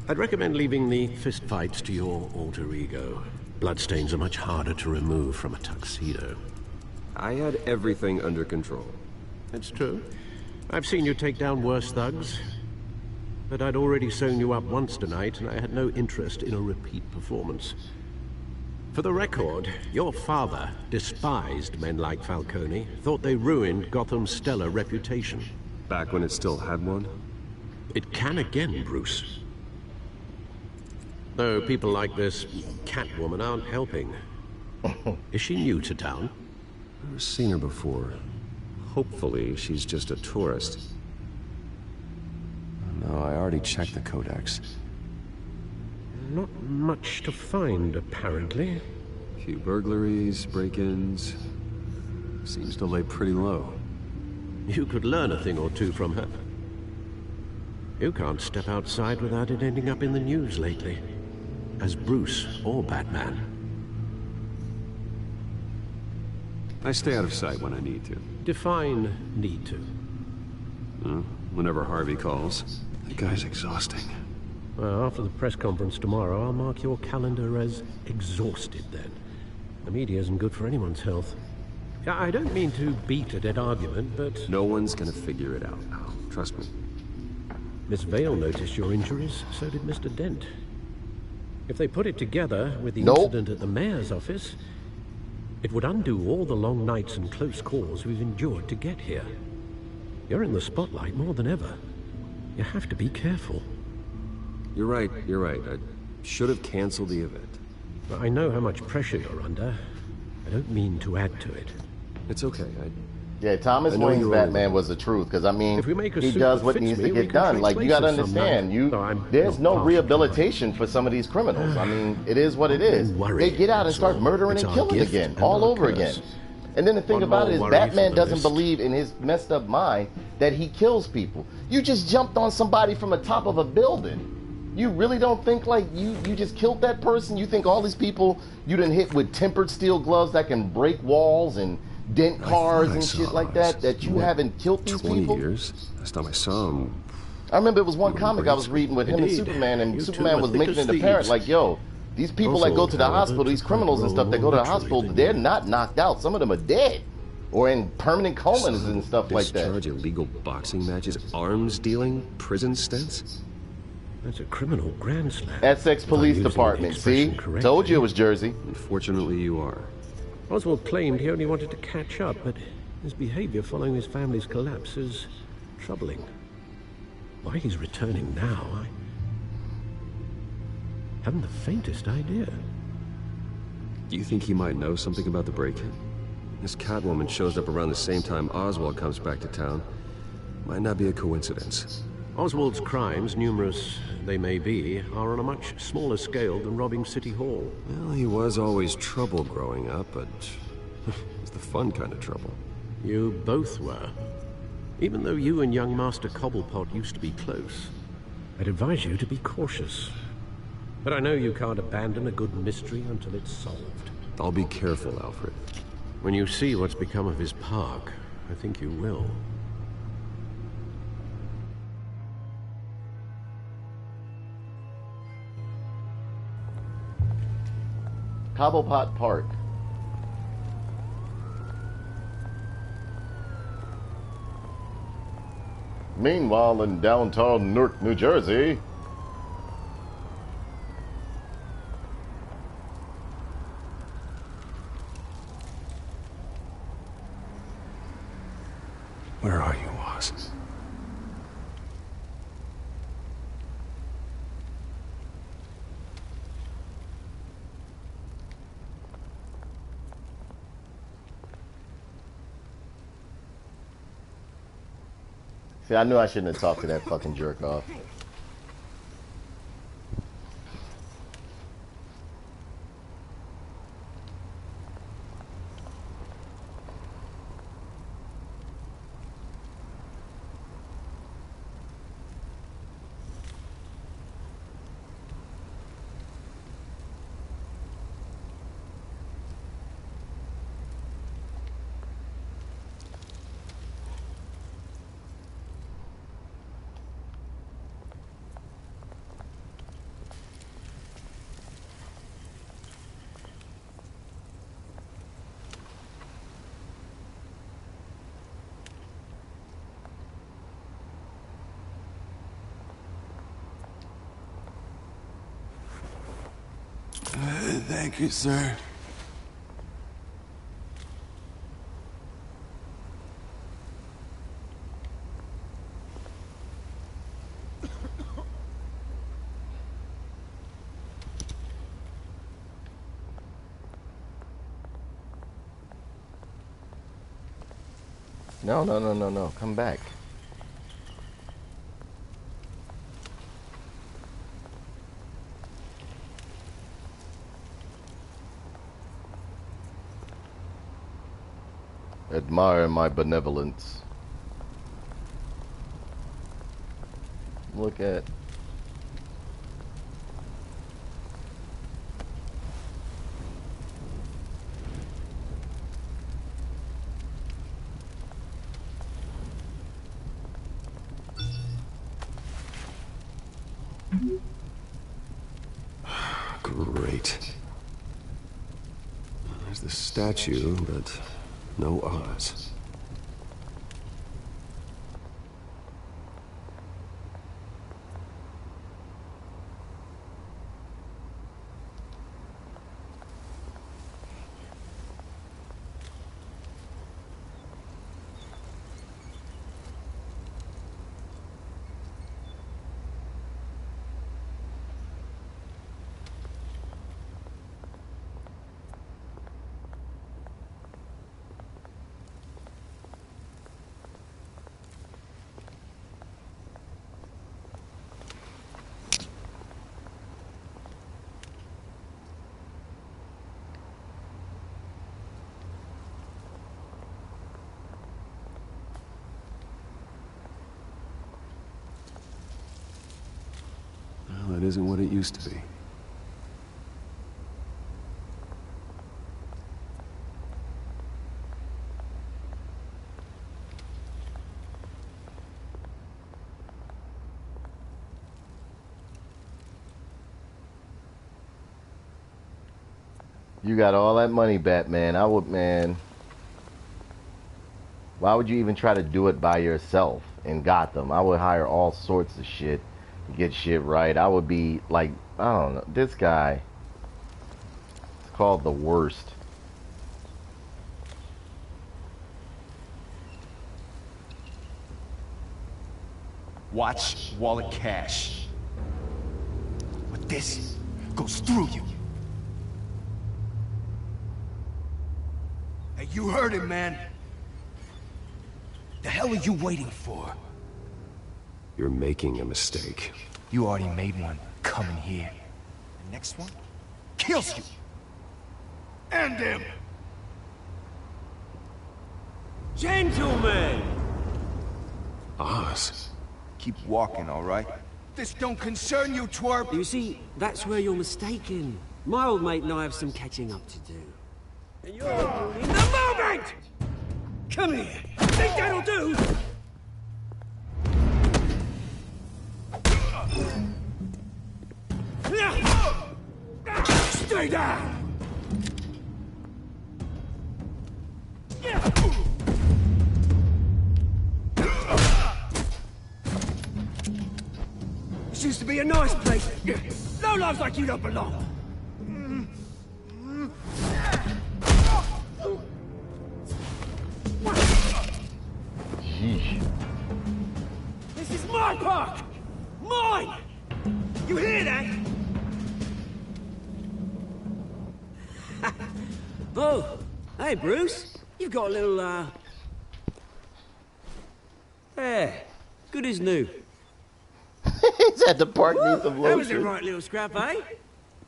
I'd recommend leaving the fistfights to your alter ego. Bloodstains are much harder to remove from a tuxedo. I had everything under control. It's true. I've seen you take down worse thugs. But I'd already sewn you up once tonight, and I had no interest in a repeat performance. For the record, your father despised men like Falcone, thought they ruined Gotham's stellar reputation. Back when it still had one? It can again, Bruce. Though people like this Catwoman aren't helping. Is she new to town? I've never seen her before. Hopefully, she's just a tourist. No, I already checked the codex. Not much to find, apparently. A few burglaries, break-ins. Seems to lay pretty low. You could learn a thing or two from her. You can't step outside without it ending up in the news lately. As Bruce or Batman. I stay out of sight when I need to. Define need to. Whenever Harvey calls. That guy's exhausting. Well, after the press conference tomorrow, I'll mark your calendar as exhausted then. The media isn't good for anyone's health. I don't mean to beat a dead argument, but... No one's gonna figure it out, Al. Trust me. Miss Vale noticed your injuries, so did Mr. Dent. If they put it together with the incident at the mayor's office, it would undo all the long nights and close calls we've endured to get here. You're in the spotlight more than ever. You have to be careful. You're right. I should have canceled the event. I know how much pressure you're under. I don't mean to add to it. It's okay. Yeah, Thomas Wayne's Batman was the truth, because I mean, he does what needs to get done. Like, you gotta understand, there's no rehabilitation for some of these criminals. I mean, it is what it is. They get out and start murdering and killing again, all over again. And then the thing about it is, Batman doesn't believe in his messed up mind that he kills people. You just jumped on somebody from the top of a building. You really don't think like you just killed that person? You think all these people you done hit with tempered steel gloves that can break walls and dent cars and shit like that you haven't killed these 20 people? years. Last time I saw him. I remember it was one comic I was reading with him and Superman, and Superman was making it apparent like, yo, these people that go to the hospital, these criminals and stuff that go to the hospital, they're not knocked out. Some of them are dead or in permanent comas and stuff like that. Discharge illegal boxing matches, arms dealing, prison stints. That's a criminal grand slam. Essex Police Department, see? Told you it was Jersey. Unfortunately, you are. Oswald claimed he only wanted to catch up, but his behavior following his family's collapse is troubling. Why he's returning now, I haven't the faintest idea. Do you think he might know something about the break-in? This Catwoman shows up around the same time Oswald comes back to town. Might not be a coincidence. Oswald's crimes, numerous they may be, are on a much smaller scale than robbing City Hall. Well, he was always trouble growing up, but it was the fun kind of trouble. You both were. Even though you and young Master Cobblepot used to be close, I'd advise you to be cautious. But I know you can't abandon a good mystery until it's solved. I'll be careful, Alfred. When you see what's become of his park, I think you will. Cobblepot Park. Meanwhile, in downtown Newark, New Jersey. Where are you, Oz? See, I knew I shouldn't have talked to that fucking jerk off. Thank you, sir. No. Come back. Admire my benevolence. Look at... Great. There's the statue, but no Oz. Well, it isn't what it used to be. You got all that money, Batman. I would, man. Why would you even try to do it by yourself in Gotham? I would hire all sorts of shit to get shit right. I would be like, I don't know. This guy is called the worst. Watch wallet cash. But this goes through you. Hey, you heard it, man. The hell are you waiting for? You're making a mistake. You already made one coming here. The next one kills you. End him! Gentlemen! Oz. Keep walking, all right? This don't concern you, twerp! You see, that's where you're mistaken. My old mate and I have some catching up to do. And you're in the moment! Come here. Think that'll do? Stay down! This used to be a nice place. No lives like you don't belong. Sheesh. This is my park! Mine! You hear that? Oh, hey, Bruce. You've got a little, Yeah, good as new. He's at the park needs some That was a lotion. right little scrap, eh?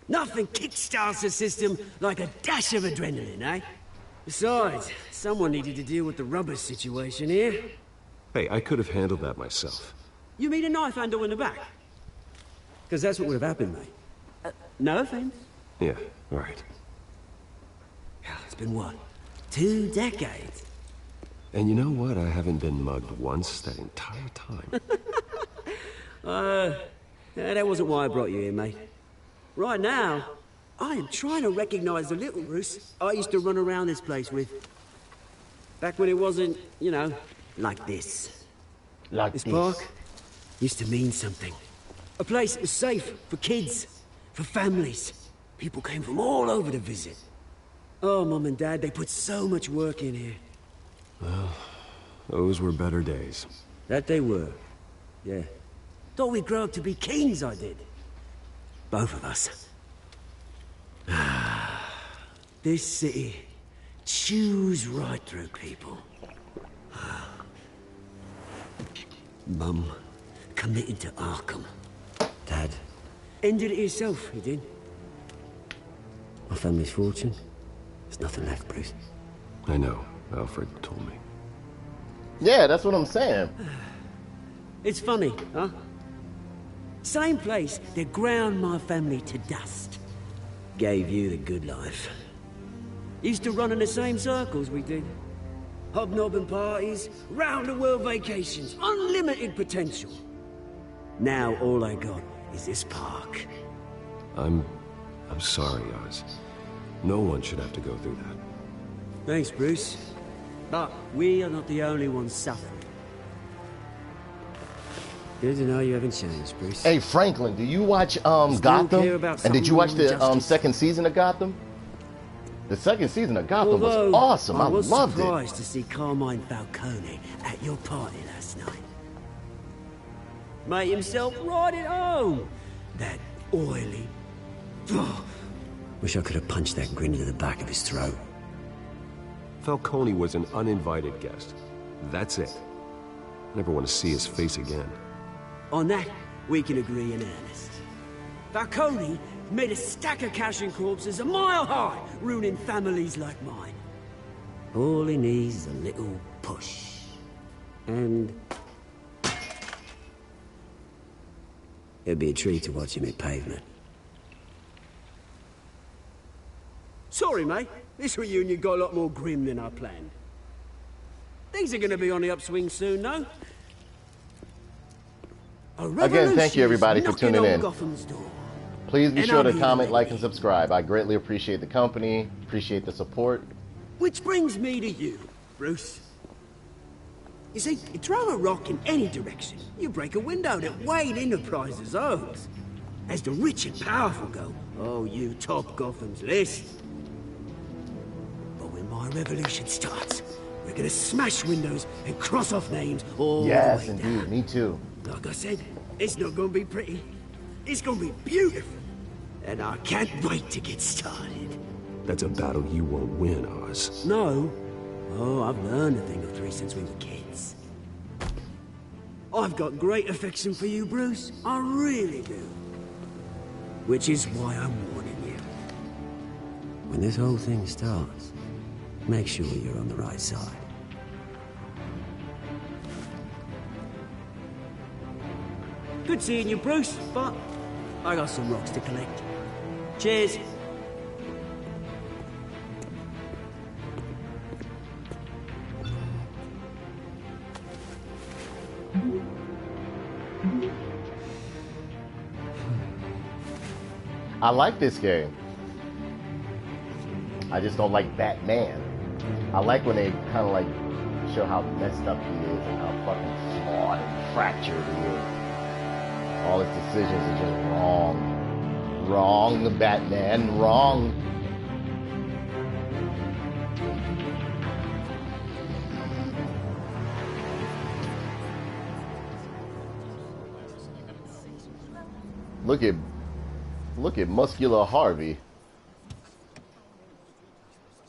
Nothing kickstarts the system like a dash of adrenaline, eh? Besides, someone needed to deal with the rubber situation here. Hey, I could have handled that myself. You mean a knife handle in the back? Because that's what would have happened, mate. No offense. Yeah, all right. It's been what? 2 decades? And you know what? I haven't been mugged once that entire time. That wasn't why I brought you here, mate. Right now, I am trying to recognize the little Bruce I used to run around this place with. Back when it wasn't, you know, like this. Like this park used to mean something. A place that was safe for kids, for families. People came from all over to visit. Oh, Mum and Dad, they put so much work in here. Well, those were better days. That they were. Yeah. Thought we'd grow up to be kings, I did. Both of us. This city chews right through people. Mum committed to Arkham. Dad ended it himself, he did. My family's fortune. There's nothing left, Bruce. I know. Alfred told me. Yeah, that's what I'm saying. It's funny, huh? Same place that ground my family to dust. Gave you the good life. Used to run in the same circles we did. Hobnobbing parties, round-the-world vacations, unlimited potential. Now all I got is this park. I'm sorry, Oz. No one should have to go through that. Thanks, Bruce. But we are not the only ones suffering. Good to know you haven't changed, Bruce. Hey, Franklin, do you watch care Gotham? about And did you watch the justice. second season of Gotham? The second season of Gotham Although, was awesome. I was loved it. surprised to see Carmine Falcone at your party last night. Made himself right at home. That oily. Oh, wish I could have punched that grin into the back of his throat. Falcone was an uninvited guest. That's it. Never want to see his face again. On that, we can agree in earnest. Falcone made a stack of cash and corpses a mile high, ruining families like mine. All he needs is a little push. And it'd be a treat to watch him hit pavement. Sorry, mate. This reunion got a lot more grim than I planned. Things are gonna be on the upswing soon, though. Again, thank you everybody for knocking tuning on in. Gotham's door. Please be And sure I'll to be comment, ready. like, and subscribe. I greatly appreciate the company, appreciate the support. Which brings me to you, Bruce. You see, you throw a rock in any direction, you break a window that Wayne Enterprises owns. As the rich and powerful go, oh, you top Gotham's list. But when my revolution starts, we're gonna smash windows and cross off names all Yes, the way indeed. down. Me too. Like I said, it's not gonna be pretty. It's gonna be beautiful. And I can't wait to get started. That's a battle you won't win, Oz. No. Oh, I've learned a thing or three since we were kids. I've got great affection for you, Bruce. I really do. Which is why I'm warning you. When this whole thing starts, make sure you're on the right side. Good seeing you, Bruce, but I got some rocks to collect. Cheers. I like this game. I just don't like Batman. I like when they kind of like show how messed up he is and how fucking flawed and fractured he is. All his decisions are just wrong. Wrong, Batman, wrong. Look at muscular Harvey.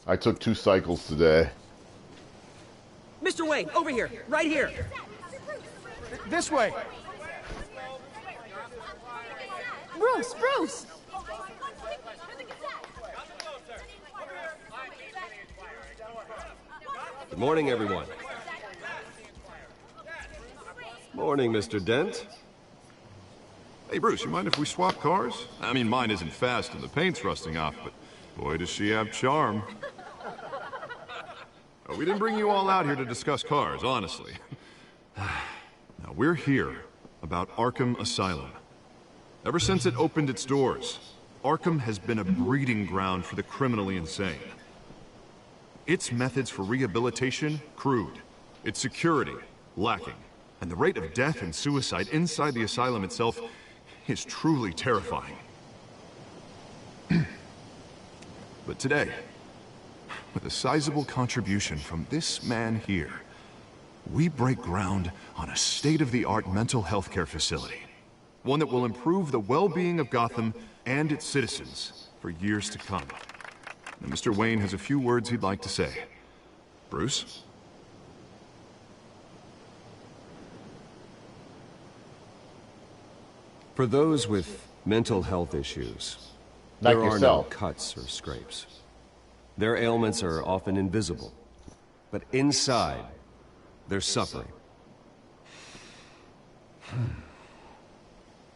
I took 2 cycles today. Mr. Wayne, over here, right here. This way. Bruce, Bruce! Good morning, everyone. Morning, Mr. Dent. Hey, Bruce, you mind if we swap cars? I mean, mine isn't fast and the paint's rusting off, but boy, does she have charm. Oh, we didn't bring you all out here to discuss cars, honestly. Now, we're here about Arkham Asylum. Ever since it opened its doors, Arkham has been a breeding ground for the criminally insane. Its methods for rehabilitation, crude. Its security, lacking. And the rate of death and suicide inside the asylum itself is truly terrifying. But today, with a sizable contribution from this man here, we break ground on a state-of-the-art mental health care facility. One that will improve the well-being of Gotham and its citizens for years to come. And Mr. Wayne has a few words he'd like to say. Bruce? For those with mental health issues, like there are yourself. no cuts or scrapes. Their ailments are often invisible, but inside, they're suffering.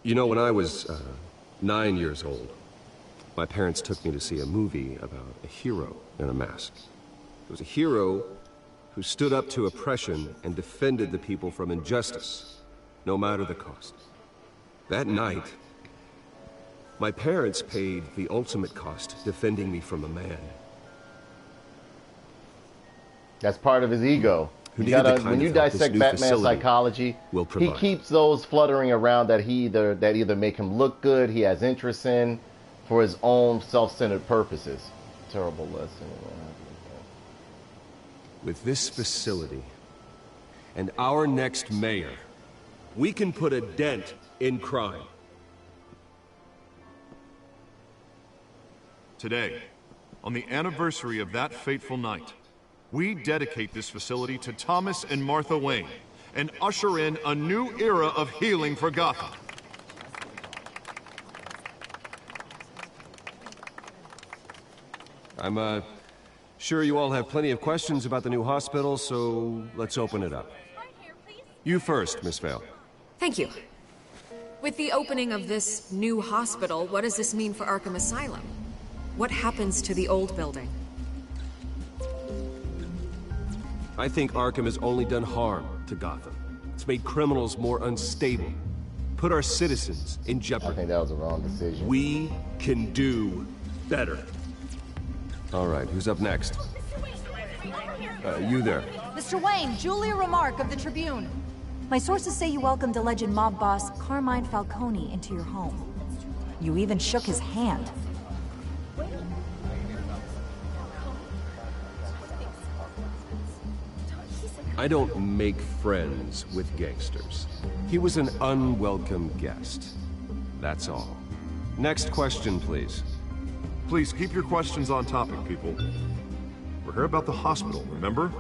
You know, when I was 9 years old, my parents took me to see a movie about a hero in a mask. It was a hero who stood up to oppression and defended the people from injustice, no matter the cost. That night, my parents paid the ultimate cost defending me from a man. That's part of his ego. You gotta, when you dissect Batman's psychology, he keeps those fluttering around that either make him look good, he has interest in, for his own self-centered purposes. Terrible lesson. With this facility and our next mayor, we can put a dent in crime. Today, on the anniversary of that fateful night, we dedicate this facility to Thomas and Martha Wayne and usher in a new era of healing for Gotham. I'm sure you all have plenty of questions about the new hospital, so let's open it up. You first, Miss Vale. Thank you. With the opening of this new hospital, what does this mean for Arkham Asylum? What happens to the old building? I think Arkham has only done harm to Gotham. It's made criminals more unstable, put our citizens in jeopardy. I think that was the wrong decision. We can do better. All right, who's up next? You there. Mr. Wayne, Julia Remark of the Tribune. My sources say you welcomed alleged mob boss Carmine Falcone into your home. You even shook his hand. I don't make friends with gangsters. He was an unwelcome guest. That's all. Next question, please. Please keep your questions on topic, people. We're here about the hospital, remember?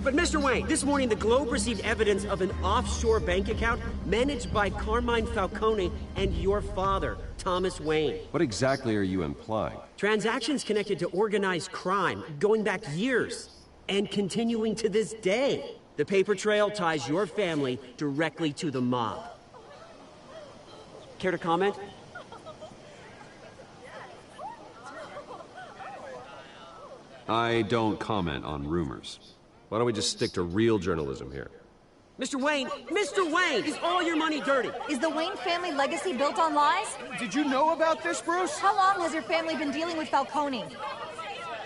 But Mr. Wayne, this morning the Globe received evidence of an offshore bank account managed by Carmine Falcone and your father, Thomas Wayne. What exactly are you implying? Transactions connected to organized crime, going back years, and continuing to this day. The paper trail ties your family directly to the mob. Care to comment? I don't comment on rumors. Why don't we just stick to real journalism here? Mr. Wayne! Mr. Wayne! Is all your money dirty? Is the Wayne family legacy built on lies? Did you know about this, Bruce? How long has your family been dealing with Falcone?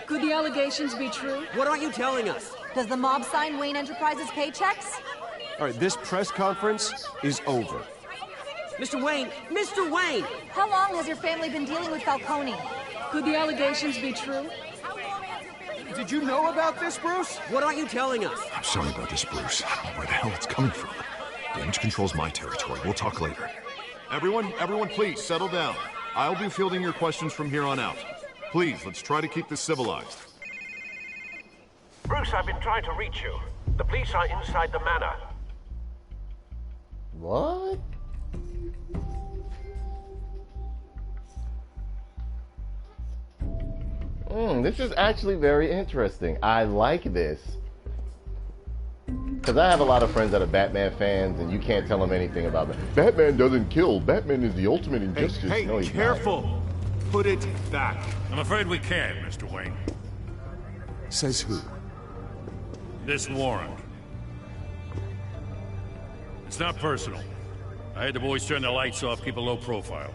Could the allegations be true? What aren't you telling us? Does the mob sign Wayne Enterprises paychecks? All right, this press conference is over. Mr. Wayne! Mr. Wayne! How long has your family been dealing with Falcone? Could the allegations be true? Did you know about this, Bruce? What aren't you telling us? I'm sorry about this, Bruce. I don't know where the hell it's coming from. Damage control's my territory. We'll talk later. Everyone, please, settle down. I'll be fielding your questions from here on out. Please, let's try to keep this civilized. Bruce, I've been trying to reach you. The police are inside the manor. What? This is actually very interesting. I like this. Because I have a lot of friends that are Batman fans, and you can't tell them anything about that. Batman doesn't kill. Batman is the ultimate injustice. Hey, no, he's careful. Not. Put it back. I'm afraid we can't, Mr. Wayne. Says who? This warrant. It's not personal. I had the boys turn the lights off, keep a low profile.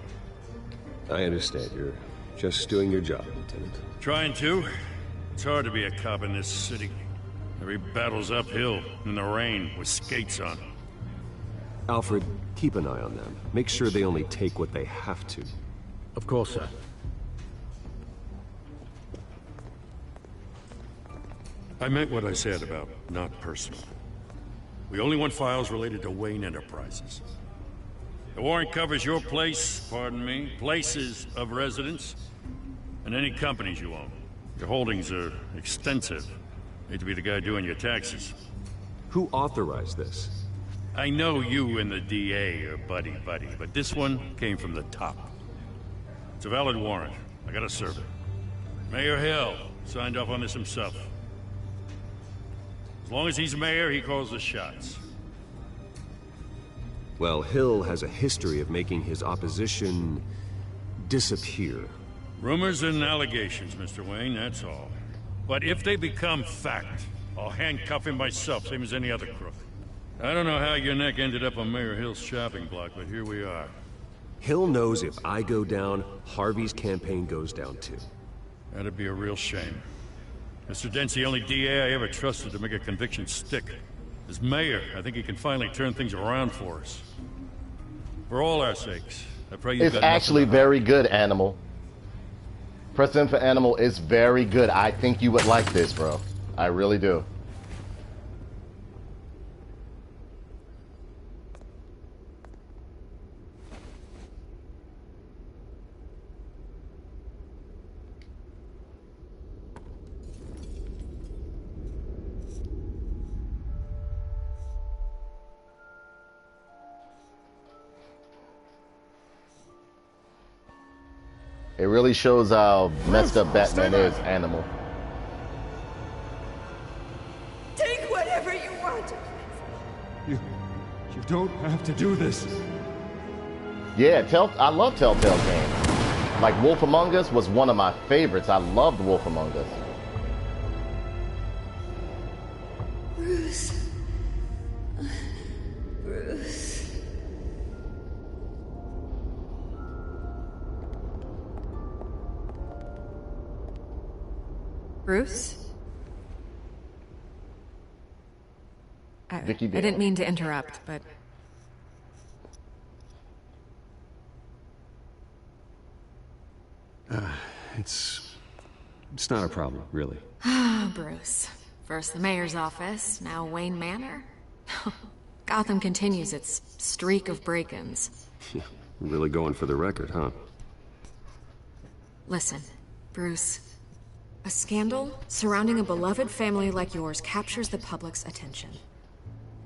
I understand. You're just doing your job, Lieutenant. Trying to. It's hard to be a cop in this city. Every battle's uphill, in the rain, with skates on. Alfred, keep an eye on them. Make sure they only take what they have to. Of course, sir. I meant what I said about not personal. We only want files related to Wayne Enterprises. The warrant covers your place, pardon me, places of residence, and any companies you own. Your holdings are extensive. Hate to be the guy doing your taxes. Who authorized this? I know you and the DA are buddy-buddy, but this one came from the top. It's a valid warrant. I gotta serve it. Mayor Hill signed off on this himself. As long as he's mayor, he calls the shots. Well, Hill has a history of making his opposition disappear. Rumors and allegations, Mr. Wayne, that's all. But if they become fact, I'll handcuff him myself, same as any other crook. I don't know how your neck ended up on Mayor Hill's shopping block, but here we are. Hill knows if I go down, Harvey's campaign goes down too. That'd be a real shame. Mr. Dent's the only DA I ever trusted to make a conviction stick. As mayor, I think he can finally turn things around for us. For all our sakes, I pray you. It's actually very good, Animal. Precedent for Animal is very good. I think you would like this, bro. I really do. It really shows how messed up Batman is, Animal. Take whatever you want. You don't have to do this. Yeah, I love Telltale games. Like Wolf Among Us was one of my favorites. I loved Wolf Among Us. Bruce. Bruce. Bruce? I Vicky didn't mean to interrupt, but... It's not a problem, really. Ah, Bruce. First the mayor's office, now Wayne Manor. Gotham continues its streak of break-ins. Really going for the record, huh? Listen, Bruce. A scandal surrounding a beloved family like yours captures the public's attention.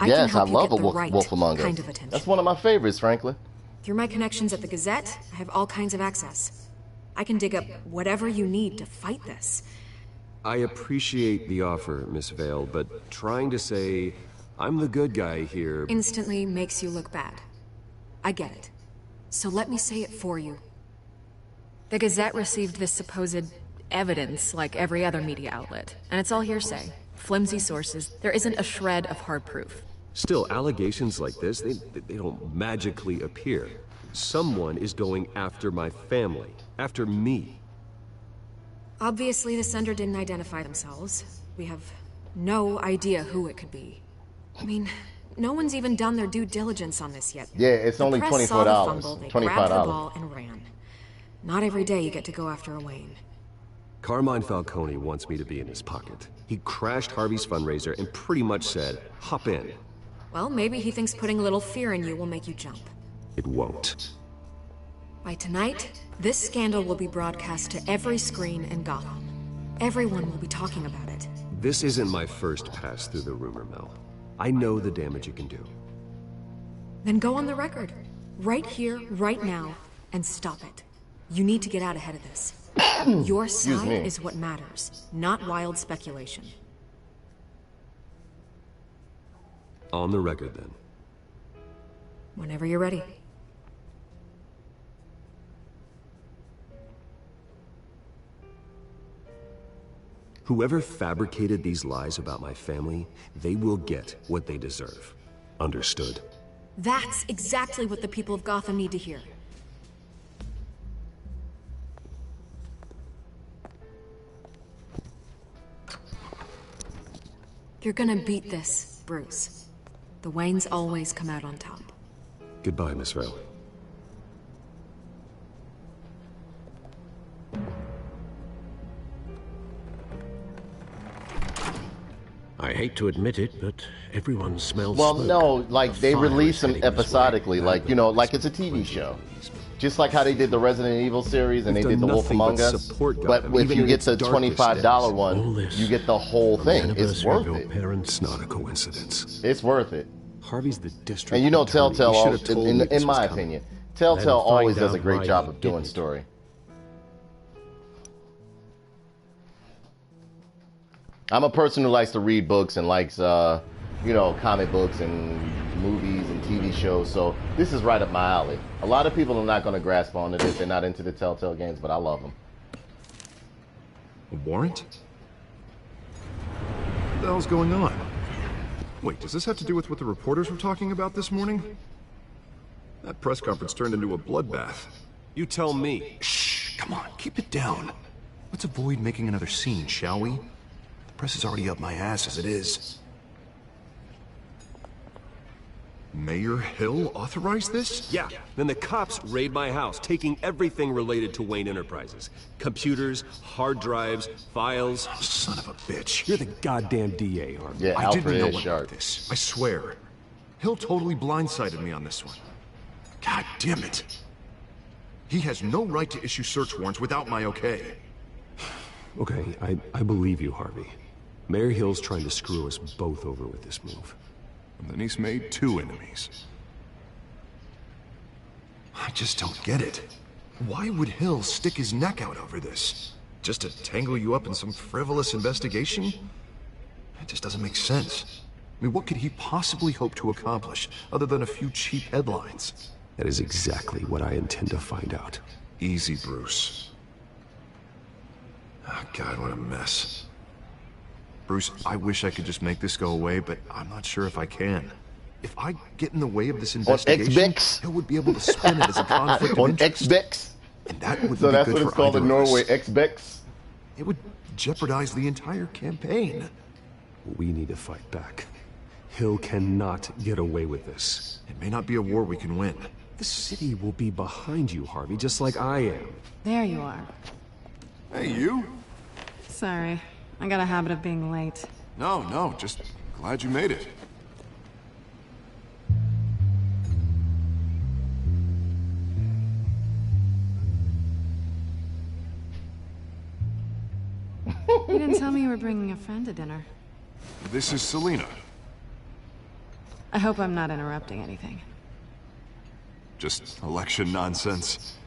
Yes, I love a Wolf Among Us. Kind of attention. That's one of my favorites, frankly. Through my connections at the Gazette, I have all kinds of access. I can dig up whatever you need to fight this. I appreciate the offer, Miss Vale, but trying to say I'm the good guy here Instantly makes you look bad. I get it. So let me say it for you. The Gazette received this supposed evidence like every other media outlet, and it's all hearsay. Flimsy sources. There isn't a shred of hard proof. Still, allegations like this, they don't magically appear. Someone is going after my family, after me. Obviously, the sender didn't identify themselves. We have no idea who it could be. I mean, no one's even done their due diligence on this yet. Yeah, it's only $24. Press saw the fumble, they grabbed the $25. ball and ran. Not every day you get to go after a Wayne. Carmine Falcone wants me to be in his pocket. He crashed Harvey's fundraiser and pretty much said, hop in. Well, maybe he thinks putting a little fear in you will make you jump. It won't. By tonight, this scandal will be broadcast to every screen in Gotham. Everyone will be talking about it. This isn't my first pass through the rumor mill. I know the damage you can do. Then go on the record. Right here, right now, and stop it. You need to get out ahead of this. Your side is what matters, not wild speculation. On the record, then. Whenever you're ready. Whoever fabricated these lies about my family, they will get what they deserve. Understood? That's exactly what the people of Gotham need to hear. You're gonna beat this, Bruce. The Waynes always come out on top. Goodbye, Miss Vale. I hate to admit it, but everyone smells Well, smoke. no, like they Fire release is them heading this way. episodically, like, you know, like it's a TV show. Just like how they did the Resident Evil series and We've they did done The Wolf nothing Among but Us. support But Gotham, if even you in get its the darkest $25 days. one, you get the whole thing. It's Anniversary of worth your it. parents. It's not a coincidence. It's worth it. Harvey's the district And you know, attorney. Telltale, He should have told me this in was my coming. opinion, Telltale Then always find does a out great why job he of doing didn't. story. I'm a person who likes to read books and likes, you know, comic books and movies and TV shows, so this is right up my alley. A lot of people are not going to grasp onto this. They're not into the Telltale games, but I love them. A warrant? What the hell's going on? Wait, does this have to do with what the reporters were talking about this morning? That press conference turned into a bloodbath. You tell me. Shh, come on, keep it down. Let's avoid making another scene, shall we? The press is already up my ass as it is. Mayor Hill authorized this? Yeah, then the cops raid my house, taking everything related to Wayne Enterprises. Computers, hard drives, files. Oh, son of a bitch. You're the goddamn DA, Harvey. Yeah, I didn't Alfred know is about sharp. this. I swear. Hill totally blindsided me on this one. God damn it. He has no right to issue search warrants without my okay. Okay, I believe you, Harvey. Mayor Hill's trying to screw us both over with this move. And then he's made two enemies. I just don't get it. Why would Hill stick his neck out over this? Just to tangle you up in some frivolous investigation? It just doesn't make sense. I mean, what could he possibly hope to accomplish other than a few cheap headlines? That is exactly what I intend to find out. Easy, Bruce. Oh, God, what a mess. Bruce, I wish I could just make this go away, but I'm not sure if I can. If I get in the way of this investigation, Xbox? Hill would be able to spin it as a conflict of On interest. Xbox? And that wouldn't So be that's good what for it's called in either of Norway, us. Xbox? It would jeopardize the entire campaign. We need to fight back. Hill cannot get away with this. It may not be a war we can win. The city will be behind you, Harvey, just like I am. There you are. Hey, you? Sorry. I got a habit of being late. No, just glad you made it. You didn't tell me you were bringing a friend to dinner. This is Selina. I hope I'm not interrupting anything. Just election nonsense.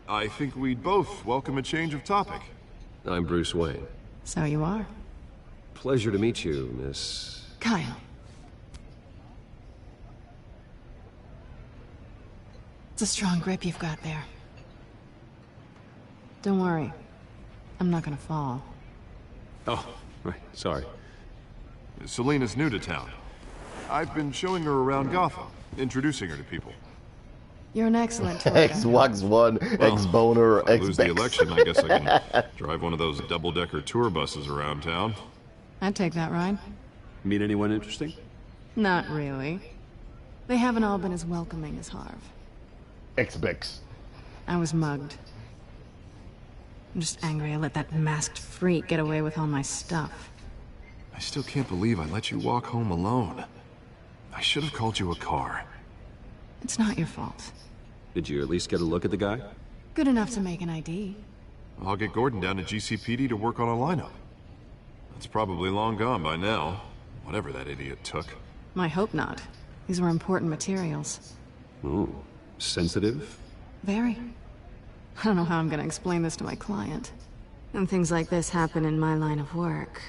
I think we'd both welcome a change of topic. I'm Bruce Wayne. So you are. Pleasure to meet you, Miss... Kyle. It's a strong grip you've got there. Don't worry. I'm not gonna fall. Oh, right, sorry. Selina's new to town. I've been showing her around Gotham, introducing her to people. You're an excellent tour guide. Xbox One, X-Boner, If I lose the X-Bex. election, I guess I can drive one of those double-decker tour buses around town. I'd take that ride. Meet anyone interesting? Not really. They haven't all been as welcoming as Harv. X-Bex. I was mugged. I'm just angry I let that masked freak get away with all my stuff. I still can't believe I let you walk home alone. I should have called you a car. It's not your fault. Did you at least get a look at the guy? Good enough to make an ID. I'll get Gordon down to GCPD to work on a lineup. That's probably long gone by now, whatever that idiot took. I hope not. These were important materials. Ooh, sensitive? Very. I don't know how I'm gonna explain this to my client. When things like this happen in my line of work,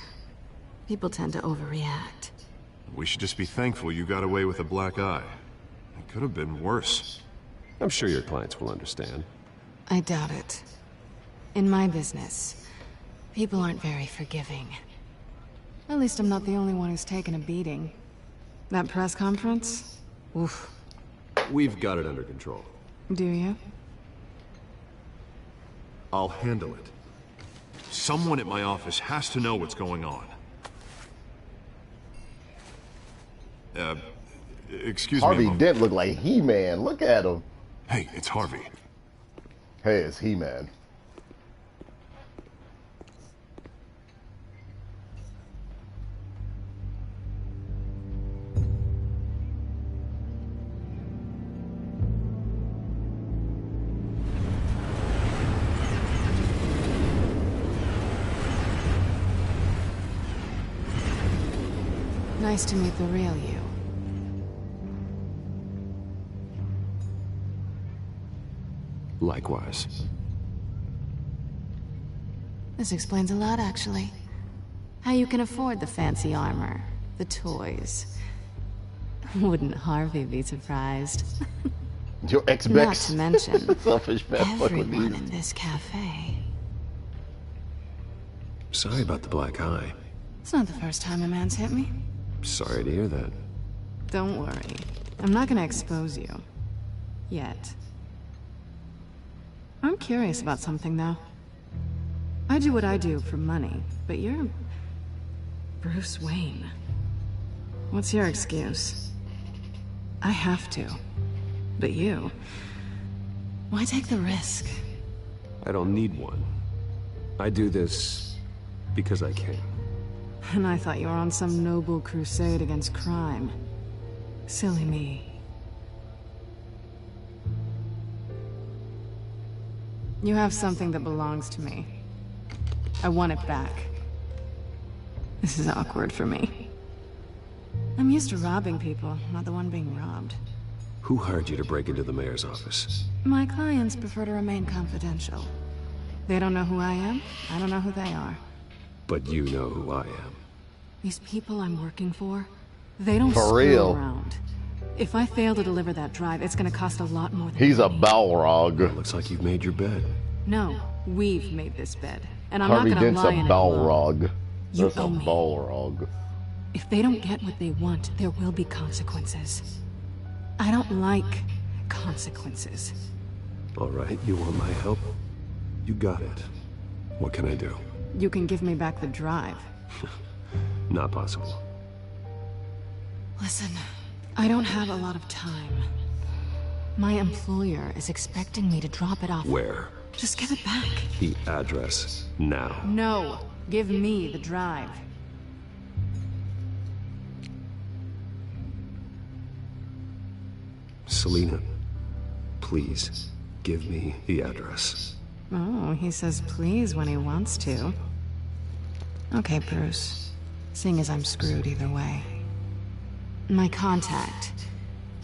people tend to overreact. We should just be thankful you got away with a black eye. It could have been worse. I'm sure your clients will understand. I doubt it. In my business, people aren't very forgiving. At least I'm not the only one who's taken a beating. That press conference? Oof. We've got it under control. Do you? I'll handle it. Someone at my office has to know what's going on. Excuse me. Harvey Dent look like He-Man. Look at him. Hey, it's Harvey. Hey, it's He-Man. Nice to meet the real you. Likewise. This explains a lot, actually. How you can afford the fancy armor, the toys. Wouldn't Harvey be surprised? Your ex-Bex. Not to mention, Selfish man. everyone in this cafe. Sorry about the black eye. It's not the first time a man's hit me. Sorry to hear that. Don't worry. I'm not gonna expose you. Yet. I'm curious about something, though. I do what I do for money, but you're... Bruce Wayne. What's your excuse? I have to. But you... Why take the risk? I don't need one. I do this because I can. And I thought you were on some noble crusade against crime. Silly me. You have something that belongs to me. I want it back. This is awkward for me. I'm used to robbing people, not the one being robbed. Who hired you to break into the mayor's office? My clients prefer to remain confidential. They don't know who I am, I don't know who they are. But you know who I am. These people I'm working for, they don't For screw real. around. If I fail to deliver that drive, it's gonna cost a lot more than He's a Balrog. Looks like you've made your bed. No, we've made this bed. And I'm Harvey not gonna Dent's lie a in it alone. Balrog. You That's a owe me. Balrog. If they don't get what they want, there will be consequences. I don't like consequences. All right, you want my help? You got it. What can I do? You can give me back the drive. Not possible. Listen, I don't have a lot of time. My employer is expecting me to drop it off. Where? Just give it back. The address, now. No, give me the drive. Selina, please, give me the address. Oh, he says please when he wants to. Okay, Bruce. Seeing as I'm screwed either way. My contact.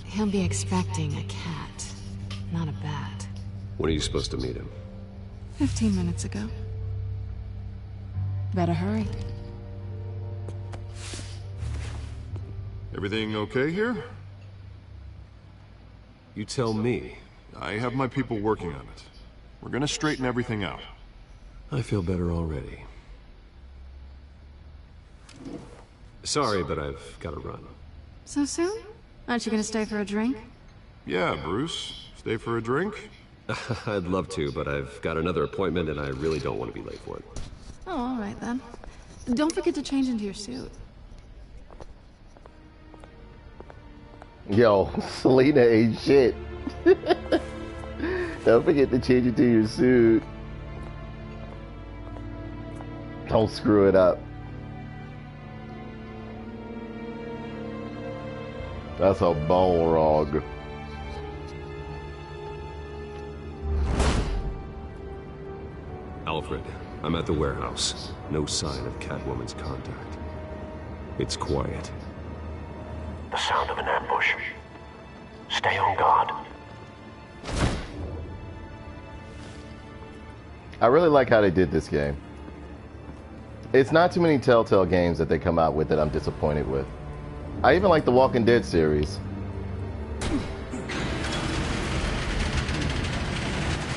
He'll be expecting a cat, not a bat. When are you supposed to meet him? 15 minutes ago. Better hurry. Everything okay here? You tell me. I have my people working on it. We're gonna straighten everything out. I feel better already. Sorry, but I've got to run. So soon? Aren't you gonna stay for a drink? Yeah, Bruce. Stay for a drink? I'd love to, but I've got another appointment and I really don't want to be late for it. Oh, all right then. Don't forget to change into your suit. Yo, Selena ain't shit. Don't forget to change into your suit. Don't screw it up. That's a Balrog. Alfred, I'm at the warehouse. No sign of Catwoman's contact. It's quiet. The sound of an ambush. Stay on guard. I really like how they did this game. It's not too many Telltale games that they come out with that I'm disappointed with. I even like the Walking Dead series.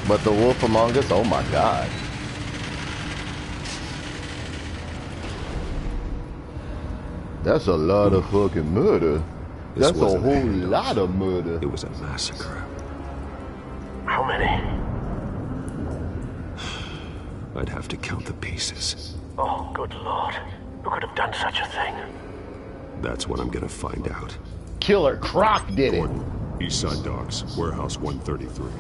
But The Wolf Among Us, oh my god. That's a lot of fucking murder. That's a whole lot of murder. It was a massacre. How many? I'd have to count the pieces. Oh, good lord. Who could have done such a thing? That's what I'm gonna find out. Killer Croc did it. Gordon, Eastside Docks, Warehouse 133.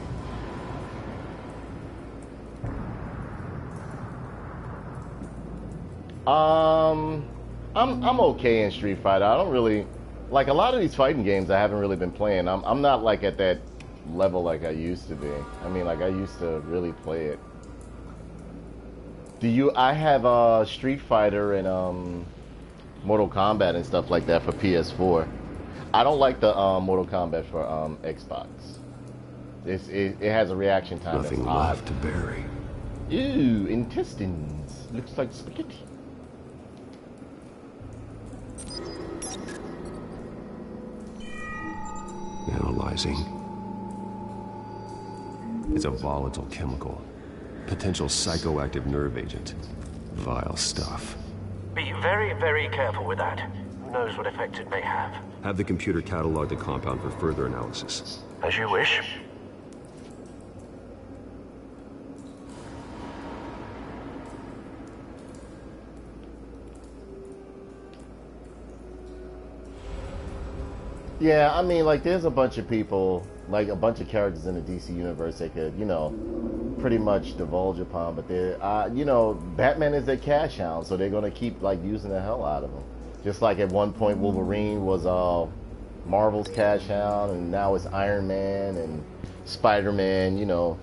I'm okay in Street Fighter. I don't really like a lot of these fighting games. I haven't really been playing. I'm not like at that level like I used to be. I mean, like I used to really play it. I have Street Fighter and Mortal Kombat and stuff like that for PS4. I don't like the Mortal Kombat for Xbox. It has a reaction time. Nothing that's odd. left to bury. Ew, intestines. Looks like spaghetti. Analyzing. It's a volatile chemical. Potential psychoactive nerve agent. Vile stuff. Be very, very careful with that. Who knows what effect it may have. Have the computer catalog the compound for further analysis. As you wish. Yeah, I mean, like, there's a bunch of people, like, a bunch of characters in the DC universe they could, you know, pretty much divulge upon, but they're, you know, Batman is their cash hound, so they're going to keep, like, using the hell out of him. Just like at one point Wolverine was Marvel's cash hound, and now it's Iron Man and Spider-Man, you know.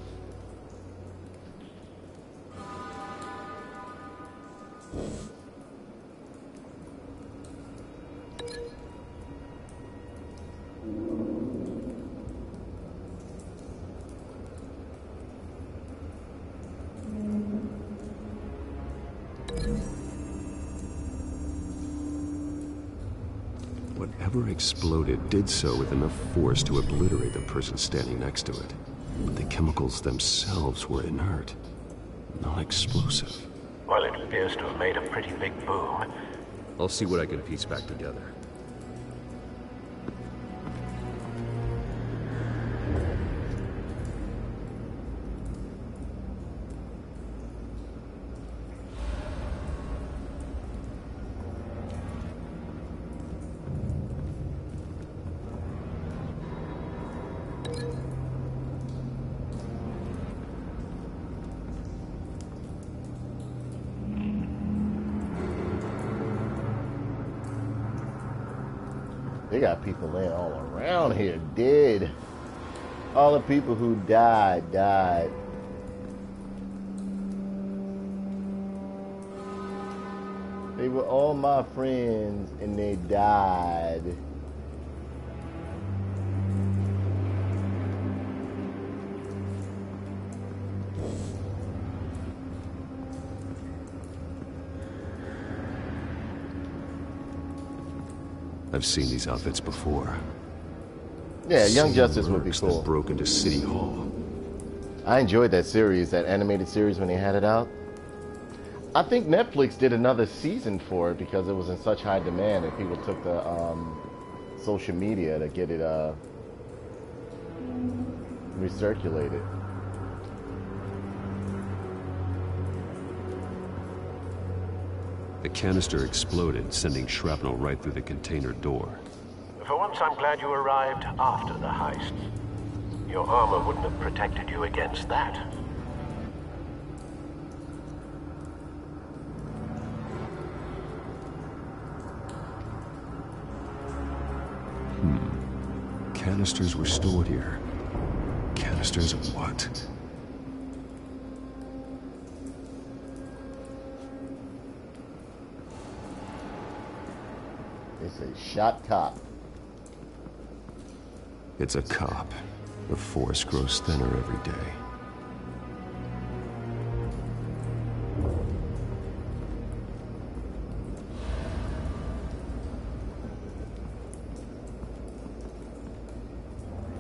Whatever exploded did so with enough force to obliterate the person standing next to it. But the chemicals themselves were inert, not explosive. Well, it appears to have made a pretty big boom. I'll see what I can piece back together. They got people laying all around here dead. All the people who died. They were all my friends and they died. I've seen these outfits before. Yeah, Young Justice would be cool. That broke into City Hall. I enjoyed that series, that animated series when they had it out. I think Netflix did another season for it because it was in such high demand and people took the social media to get it recirculated. The canister exploded, sending shrapnel right through the container door. For once, I'm glad you arrived after the heist. Your armor wouldn't have protected you against that. Canisters were stored here. Canisters of what? It's a shot cop. It's a cop. The force grows thinner every day.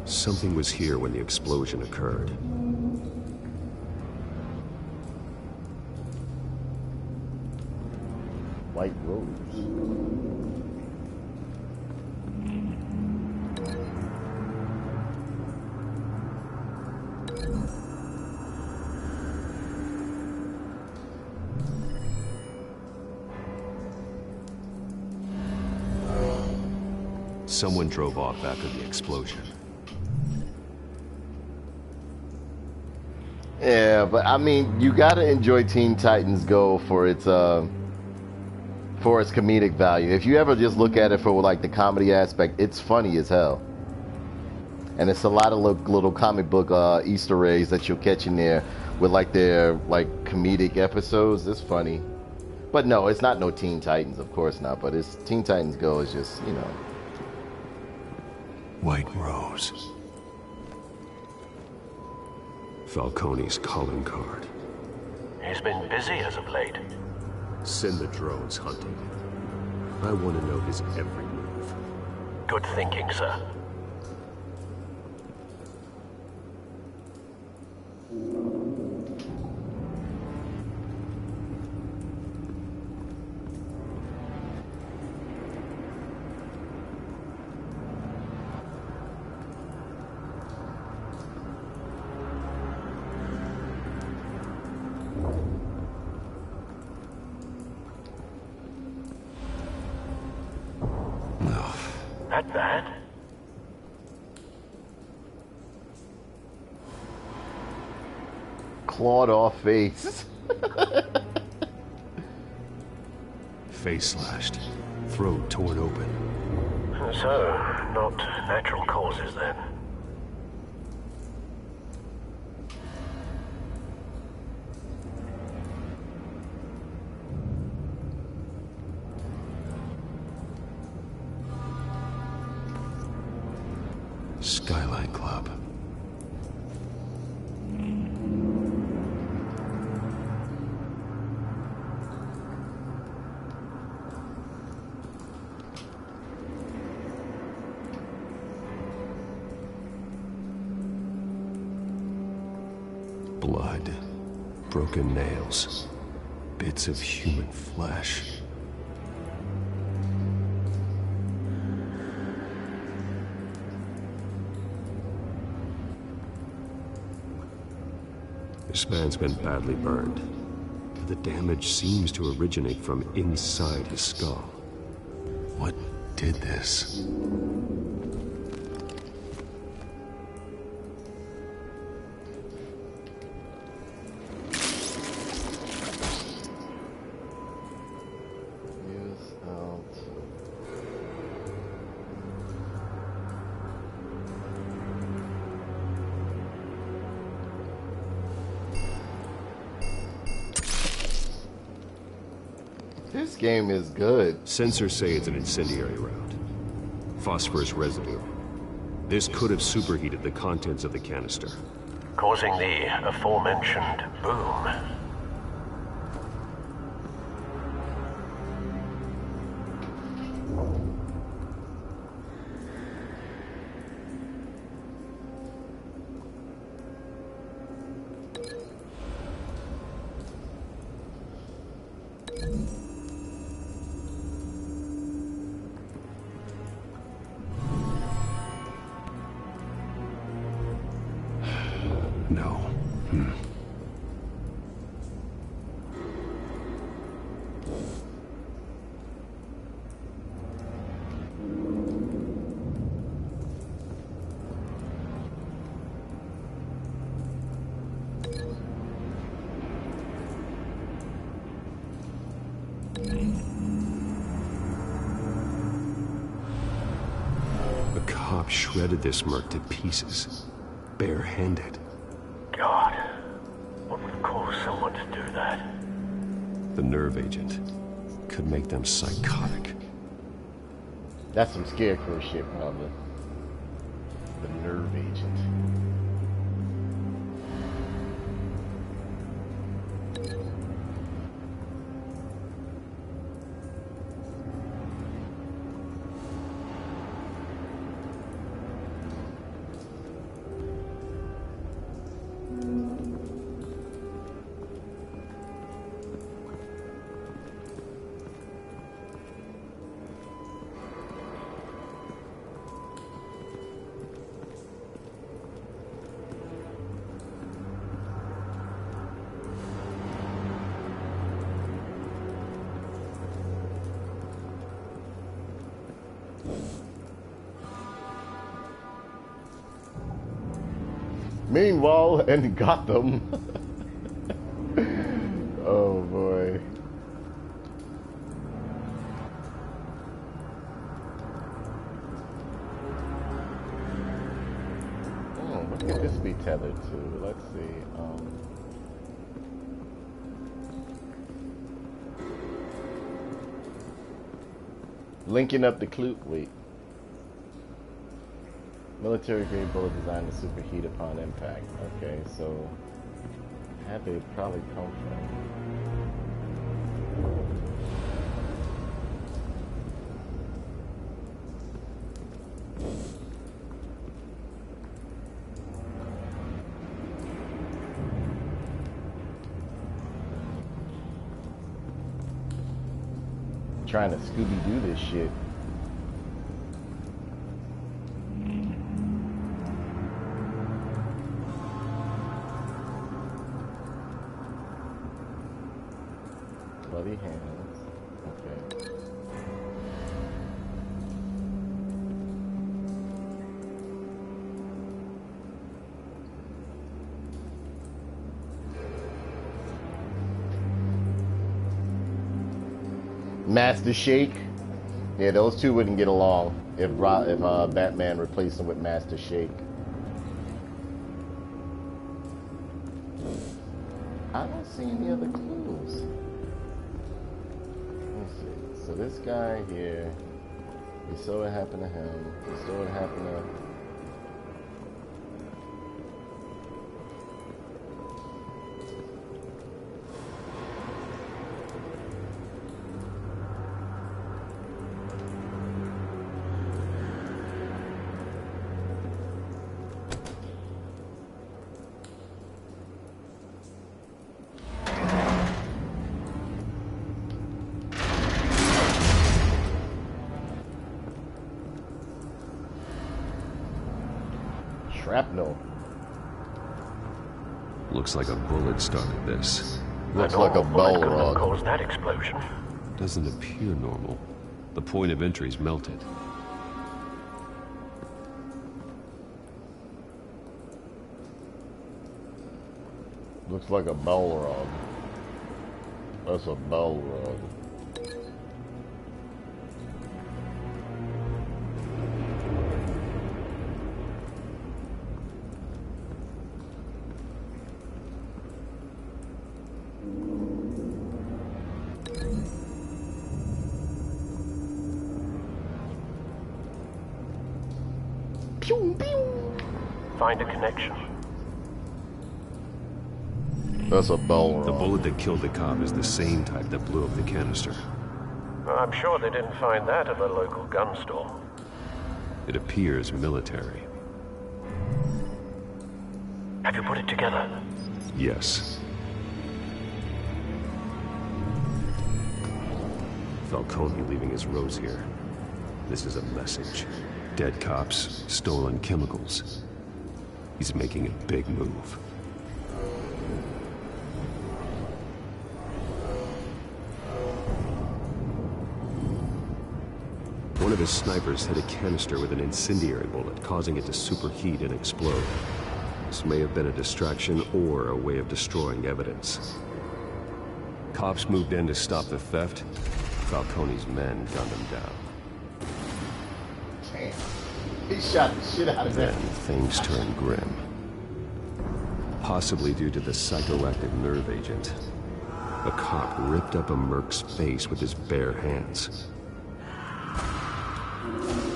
Something was here when the explosion occurred. White rose. Someone drove off after the explosion. Yeah, but I mean, you gotta enjoy Teen Titans Go for its comedic value. If you ever just look at it for like the comedy aspect, it's funny as hell. And it's a lot of little comic book Easter eggs that you'll catch in there with like their like comedic episodes. It's funny. But no, it's not no Teen Titans, of course not. But it's Teen Titans Go is just, you know. White Rose. Falcone's calling card. He's been busy as of late. Send the drones hunting. I want to know his every move. Good thinking, sir. That bad? Clawed off face. Face slashed. Throat torn open. So, not natural causes then. Skyline Club. Blood. Broken nails. Bits of human flesh. This man's been badly burned. The damage seems to originate from inside his skull. What did this? This game is good. Sensors say it's an incendiary round. Phosphorus residue. This could have superheated the contents of the canister, Causing the aforementioned boom. No. The cop shredded this merc to pieces, barehanded. God, what would cause someone to do that? The nerve agent could make them psychotic. That's some scarecrow shit, probably. The nerve agent. Meanwhile, in Gotham. Oh boy. Oh, what could this be tethered to? Let's see. Linking up the clue. Wait. Military-grade bullet designed to superheat upon impact. Okay, so had they probably come from? Trying to Scooby-Doo this shit. Bloody hands. Okay. Master Shake. Yeah, those two wouldn't get along if Batman replaced them with Master Shake. I don't see any other clues. Let's see. So this guy here, we saw what happened to him. We saw what happened to... Shrapnel. Looks like a bullet started this. Looks like a bell rod. Caused that explosion. Doesn't appear normal. The point of entry's melted. Looks like a bell rod. That's a bell rod. Pew, pew. Find a connection. That's a bell rod. The bullet that killed the cop is the same type that blew up the canister. I'm sure they didn't find that at a local gun store. It appears military. Have you put it together? Yes. Falcone leaving his rose here. This is a message. Dead cops, stolen chemicals. He's making a big move. One of his snipers hit a canister with an incendiary bullet, causing it to superheat and explode. This may have been a distraction or a way of destroying evidence. Cops moved in to stop the theft. Falcone's men gunned him down. Damn. He shot the shit out of Then him. things turned grim. Possibly due to the psychoactive nerve agent. A cop ripped up a merc's face with his bare hands.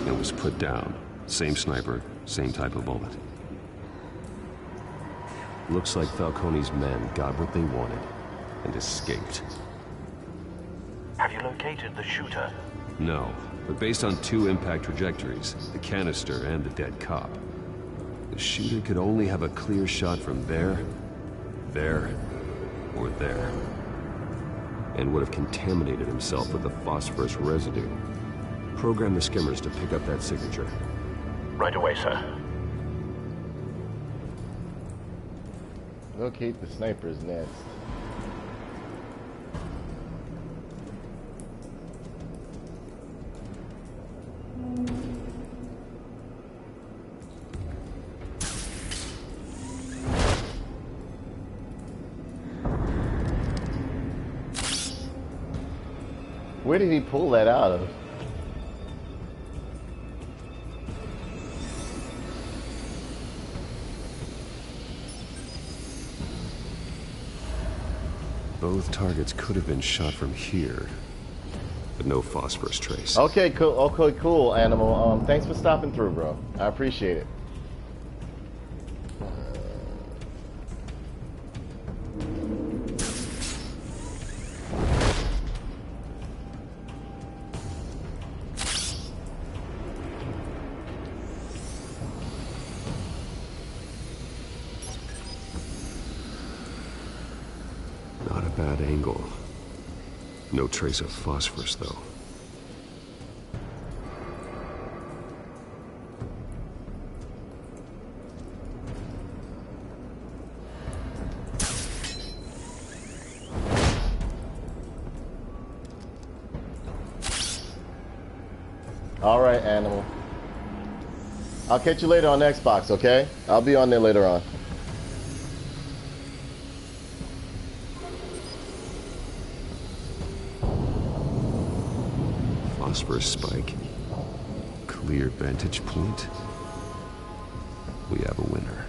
It was put down. Same sniper, same type of bullet. Looks like Falcone's men got what they wanted and escaped. Have you located the shooter? No, but based on 2 impact trajectories, the canister and the dead cop, the shooter could only have a clear shot from there, or there, and would have contaminated himself with the phosphorus residue. Program the skimmers to pick up that signature. Right away, sir. Locate the snipers next. Where did he pull that out of? Both targets could have been shot from here, but no phosphorus trace. Okay, cool. Okay, cool, Animal. Thanks for stopping through, bro. I appreciate it. Not a bad angle. No trace of phosphorus, though. All right, Animal. I'll catch you later on Xbox, okay? I'll be on there later on. Phosphorus spike. Clear vantage point. We have a winner.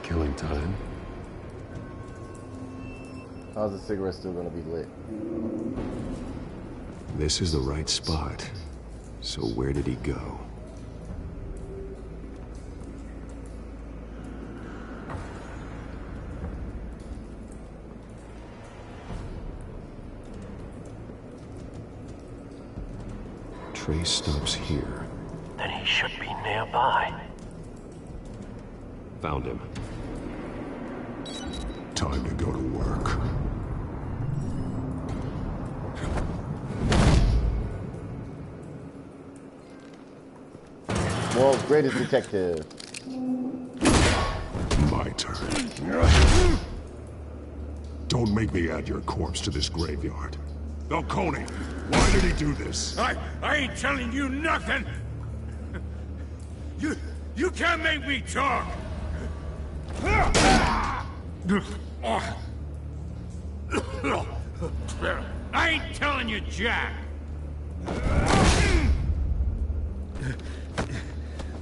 Killing time. How's the cigarette still gonna be lit? This is the right spot. So where did he go? Trace stops here. Then he should be nearby. Found him. Time to go to work. World's greatest detective. My turn. Don't make me add your corpse to this graveyard. Falcone, why did he do this? I ain't telling you nothing! You can't make me talk! I ain't telling you, Jack!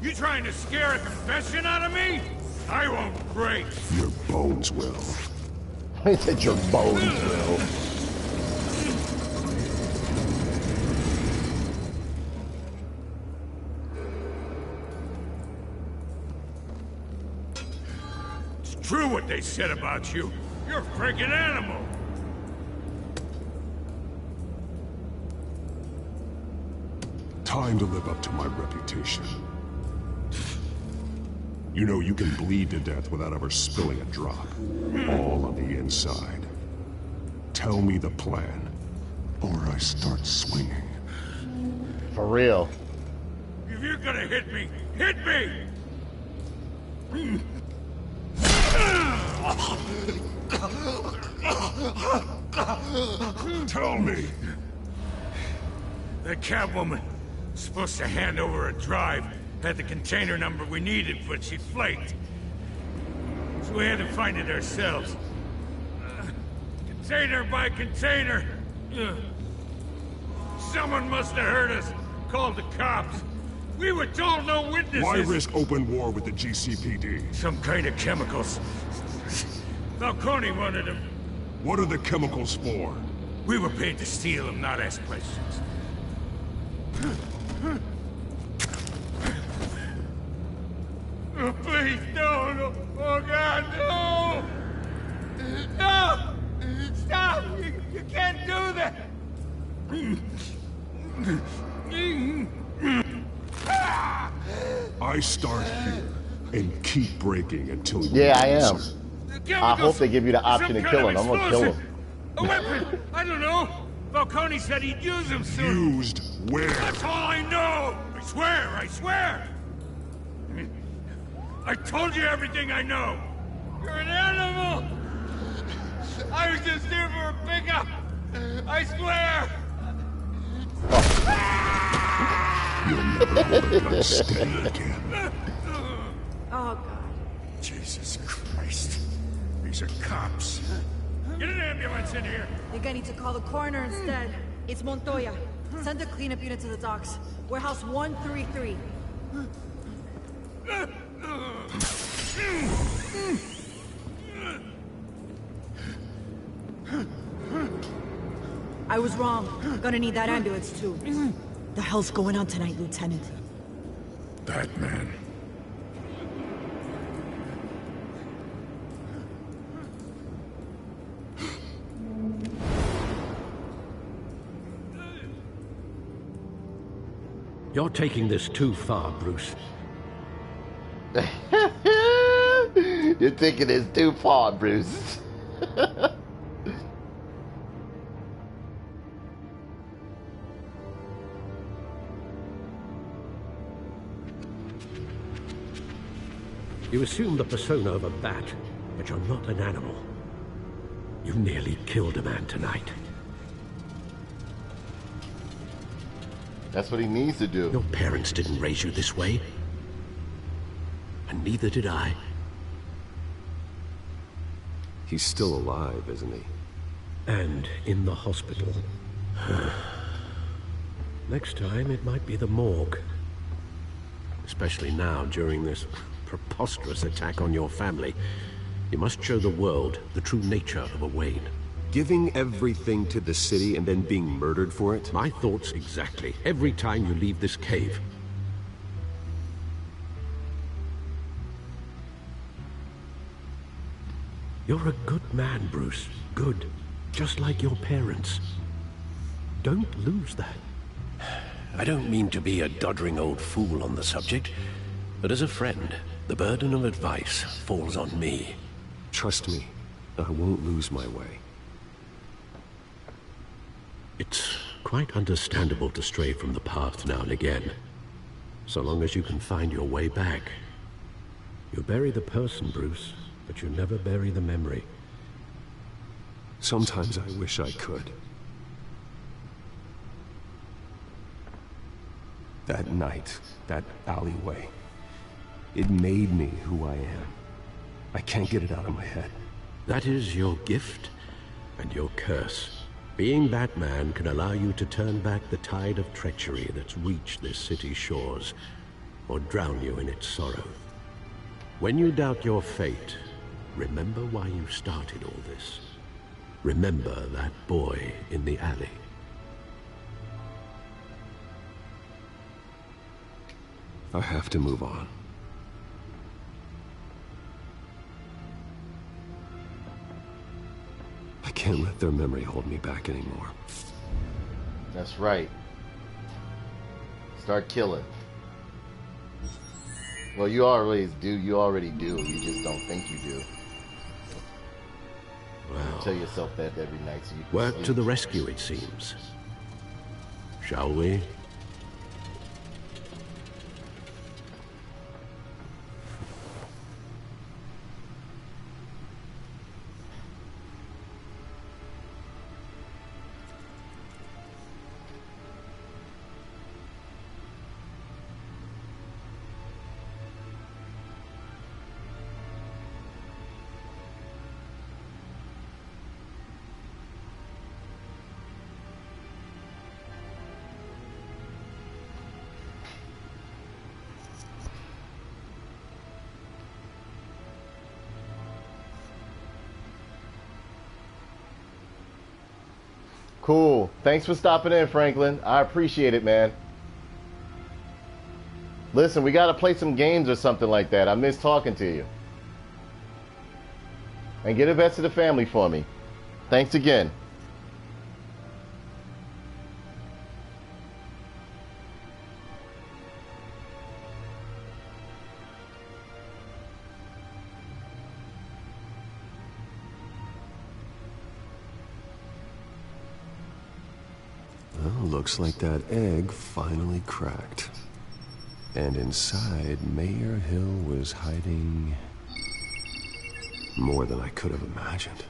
You trying to scare a confession out of me? I won't break! Your bones will. I said your bones will. It's true what they said about you. You're a freaking animal! Time to live up to my reputation. You know you can bleed to death without ever spilling a drop. All on the inside. Tell me the plan, or I start swinging. For real. If you're gonna hit me, hit me! Tell me. The Catwoman was supposed to hand over a drive, had the container number we needed, but she flaked. So we had to find it ourselves. Container by container. Someone must have heard us, called the cops. We were told no witnesses. Why risk open war with the GCPD? Some kind of chemicals. Falcone wanted them. What are the chemicals for? We were paid to steal them, not ask questions. Oh, please, no. Oh, God, no! No! Stop! You can't do that! I start here and keep breaking until you Yeah, I am. answer. I hope they give you the option to kill him. I'm gonna kill him. A weapon! I don't know! Falcone said he'd use them soon. Used where? That's all I know! I swear! I told you everything I know! You're an animal! I was just here for a pickup! I swear! You'll never hold a gun steady again. Oh, God. Jesus Christ. These are cops. Get an ambulance in here! I think I need to call the coroner instead. It's Montoya. Send a cleanup unit to the docks. Warehouse 133. I was wrong. Gonna need that ambulance, too. The hell's going on tonight, Lieutenant? Batman. You're taking this too far, Bruce. You're taking this too far, Bruce. You assume the persona of a bat, but you're not an animal. You nearly killed a man tonight. That's what he needs to do. Your parents didn't raise you this way. And neither did I. He's still alive, isn't he? And in the hospital. Next time, it might be the morgue. Especially now, during this preposterous attack on your family. You must show the world the true nature of a Wayne. Giving everything to the city and then being murdered for it? My thoughts exactly. Every time you leave this cave. You're a good man, Bruce. Good. Just like your parents. Don't lose that. I don't mean to be a doddering old fool on the subject, but as a friend, the burden of advice falls on me. Trust me, I won't lose my way. It's quite understandable to stray from the path now and again, so long as you can find your way back. You bury the person, Bruce, but you never bury the memory. Sometimes I wish I could. That night, that alleyway, it made me who I am. I can't get it out of my head. That is your gift and your curse. Being Batman can allow you to turn back the tide of treachery that's reached this city's shores, or drown you in its sorrow. When you doubt your fate, remember why you started all this. Remember that boy in the alley. I have to move on. I can't let their memory hold me back anymore. That's right. Start killing. Well, you always do. You already do. You just don't think you do. Well, you tell yourself that every night so you can work sleep. to the rescue, it seems. Shall we? Cool. Thanks for stopping in, Franklin. I appreciate it, man. Listen, we gotta play some games or something like that. I miss talking to you. And get a best to the family for me. Thanks again. Well, looks like that egg finally cracked. And inside, Mayor Hill was hiding more than I could have imagined.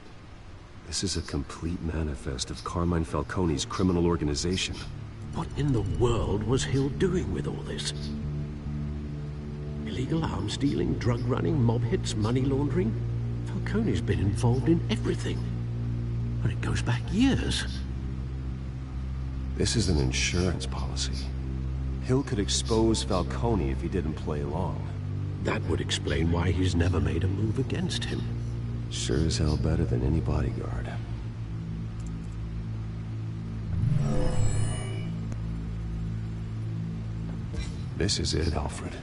This is a complete manifest of Carmine Falcone's criminal organization. What in the world was Hill doing with all this? Illegal arms dealing, drug running, mob hits, money laundering? Falcone's been involved in everything. And it goes back years. This is an insurance policy. Hill could expose Falcone if he didn't play along. That would explain why he's never made a move against him. Sure as hell better than any bodyguard. This is it, Alfred.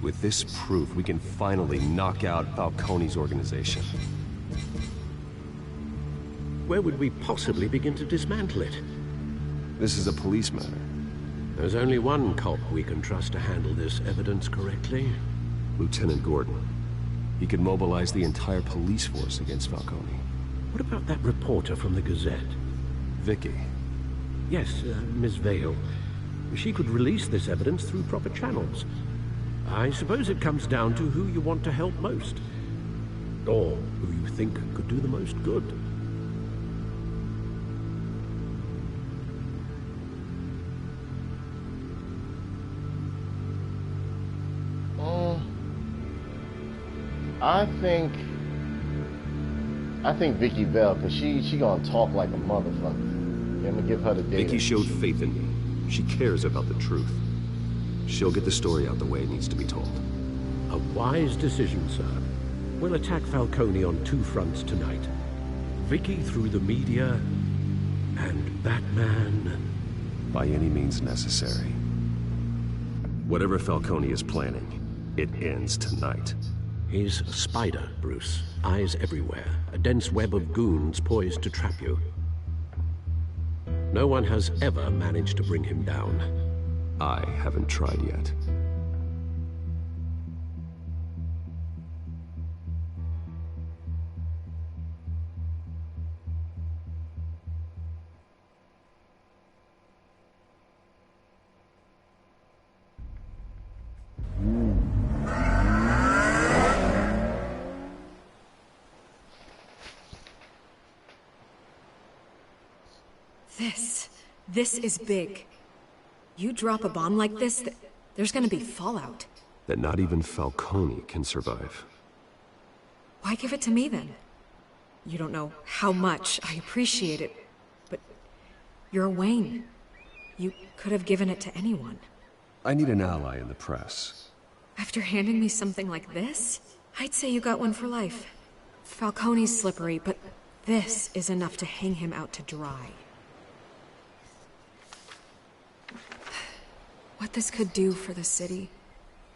With this proof, we can finally knock out Falcone's organization. Where would we possibly begin to dismantle it? This is a police matter. There's only one cop we can trust to handle this evidence correctly. Lieutenant Gordon. He could mobilize the entire police force against Falcone. What about that reporter from the Gazette? Vicky. Yes, Miss Vale. She could release this evidence through proper channels. I suppose it comes down to who you want to help most. Or who you think could do the most good. I think Vicky Vale, because she gonna talk like a motherfucker. I'm gonna give her the data. Vicky showed faith in me. She cares about the truth. She'll get the story out the way it needs to be told. A wise decision, sir. We'll attack Falcone on two fronts tonight. Vicky through the media, and Batman... by any means necessary. Whatever Falcone is planning, it ends tonight. He's a spider, Bruce. Eyes everywhere. A dense web of goons poised to trap you. No one has ever managed to bring him down. I haven't tried yet. This is big. You drop a bomb like this, there's gonna be fallout. That not even Falcone can survive. Why give it to me then? You don't know how much I appreciate it, but you're Wayne. You could have given it to anyone. I need an ally in the press. After handing me something like this, I'd say you got one for life. Falcone's slippery, but this is enough to hang him out to dry. What this could do for the city,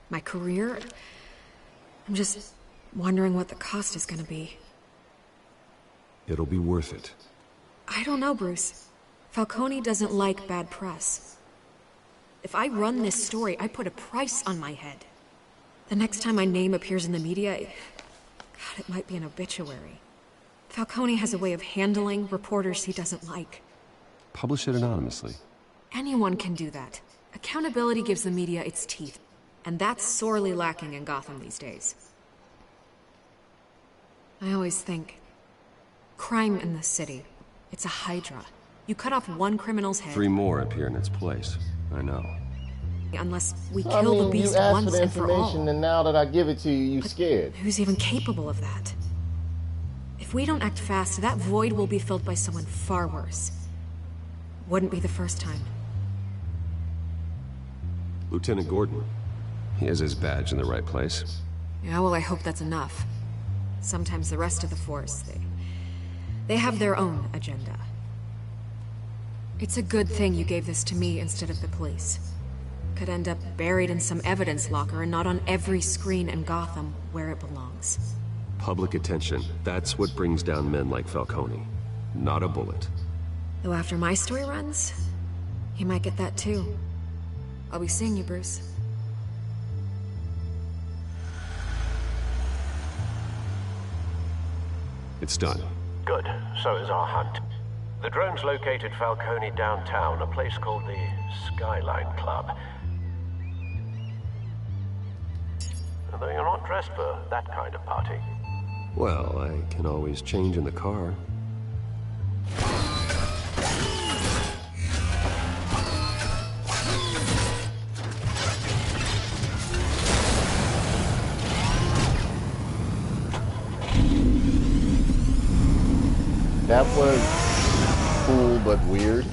my career, I'm just wondering what the cost is gonna be. It'll be worth it. I don't know, Bruce. Falcone doesn't like bad press. If I run this story, I put a price on my head. The next time my name appears in the media, God, it might be an obituary. Falcone has a way of handling reporters he doesn't like. Publish it anonymously. Anyone can do that. Accountability gives the media its teeth, and that's sorely lacking in Gotham these days. I always think, crime in the city, it's a hydra. You cut off one criminal's head... 3 more appear in its place. I know. Unless we kill the beast you asked once for the and for all. information, and now that I give it to you, you scared. Who's even capable of that? If we don't act fast, that void will be filled by someone far worse. Wouldn't be the first time. Lieutenant Gordon. He has his badge in the right place. Yeah, well, I hope that's enough. Sometimes the rest of the force, they have their own agenda. It's a good thing you gave this to me instead of the police. Could end up buried in some evidence locker and not on every screen in Gotham where it belongs. Public attention. That's what brings down men like Falcone. Not a bullet. Though after my story runs, he might get that too. I'll be seeing you, Bruce. It's done. Good. So is our hunt. The drones located Falcone downtown, a place called the Skyline Club. Although you're not dressed for that kind of party. Well, I can always change in the car. That was cool but weird.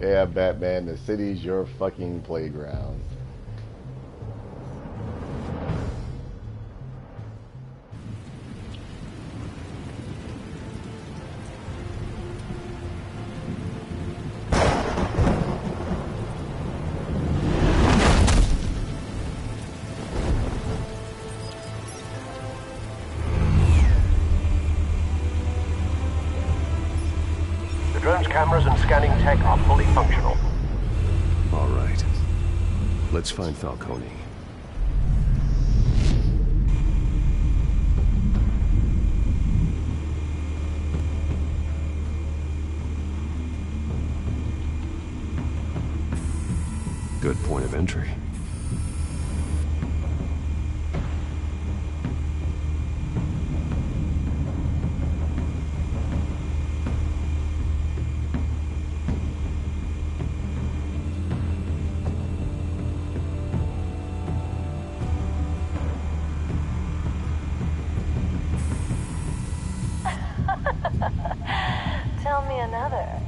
Yeah, Batman, the city's your fucking playground. Cameras and scanning tech are fully functional. All right. Let's find Falcone. Good point of entry.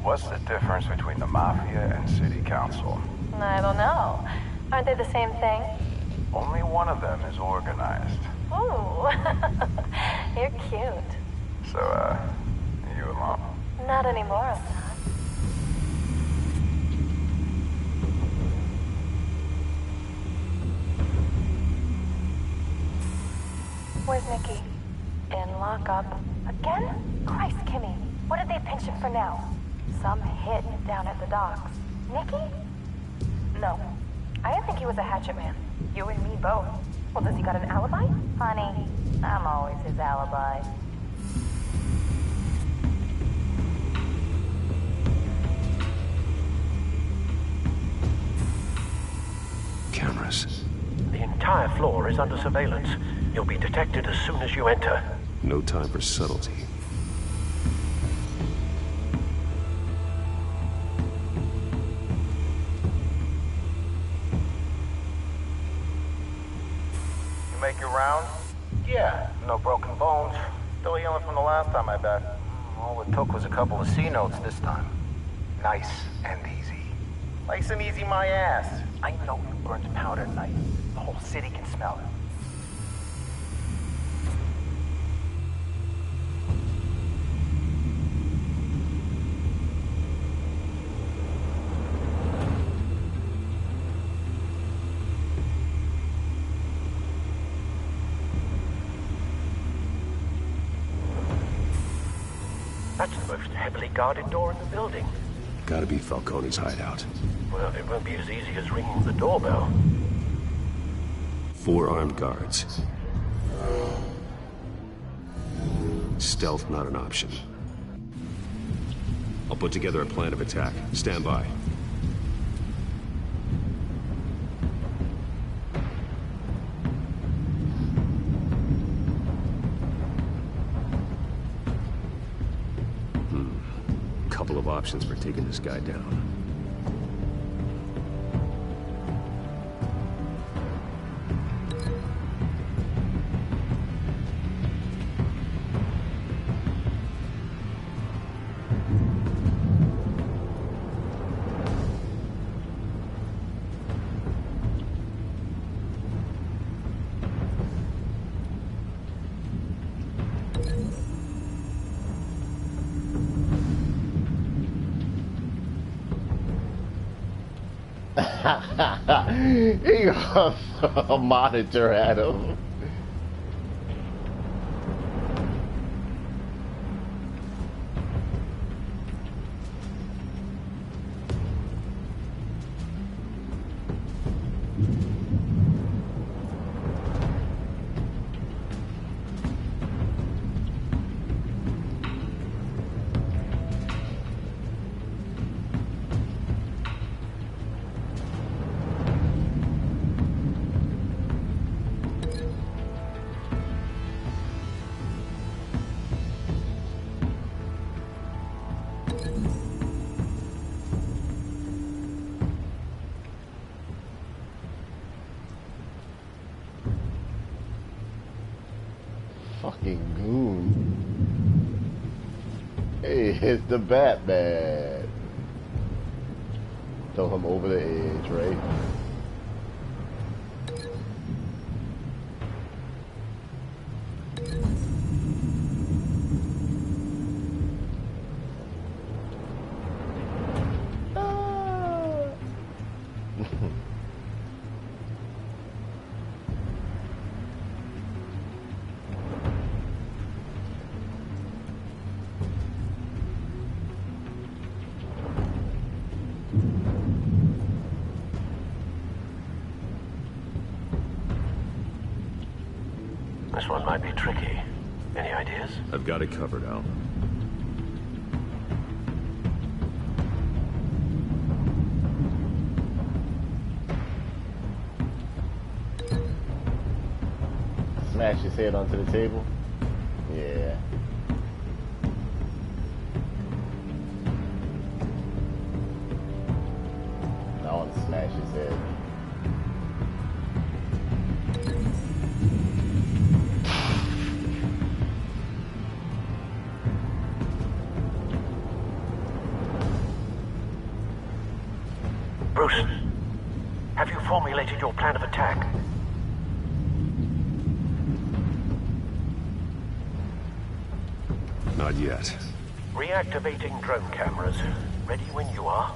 What's the difference between the Mafia and City Council? I don't know. Aren't they the same thing? Only one of them is organized. Ooh, you're cute. So, you alone? Not anymore, I'm not. Where's Nicky? In lockup. Again? Christ, Kimmy. What did they pinch him for now? Some hit down at the docks. Nicky? No. I didn't think he was a hatchet man. You and me both. Well, does he got an alibi? Honey, I'm always his alibi. Cameras. The entire floor is under surveillance. You'll be detected as soon as you enter. No time for subtlety. Make your round? Yeah, no broken bones. Still healing from the last time, I bet. All it took was a couple of C notes this time. Nice and easy. Nice and easy, my ass. I know you burned powder at night. The whole city can smell it. That's the most heavily guarded door in the building. Gotta be Falcone's hideout. Well, it won't be as easy as ringing the doorbell. 4 armed guards. Stealth not an option. I'll put together a plan of attack. Stand by. Couple of options for taking this guy down. He got a monitor at him. Fucking goon. Hey, it's the Batman. Throw him over the edge, right? This one might be tricky. Any ideas? I've got it covered, Al. Smash his head onto the table? Yeah. I want to smash his head. Bruce, have you formulated your plan of attack? Not yet. Reactivating drone cameras. Ready when you are.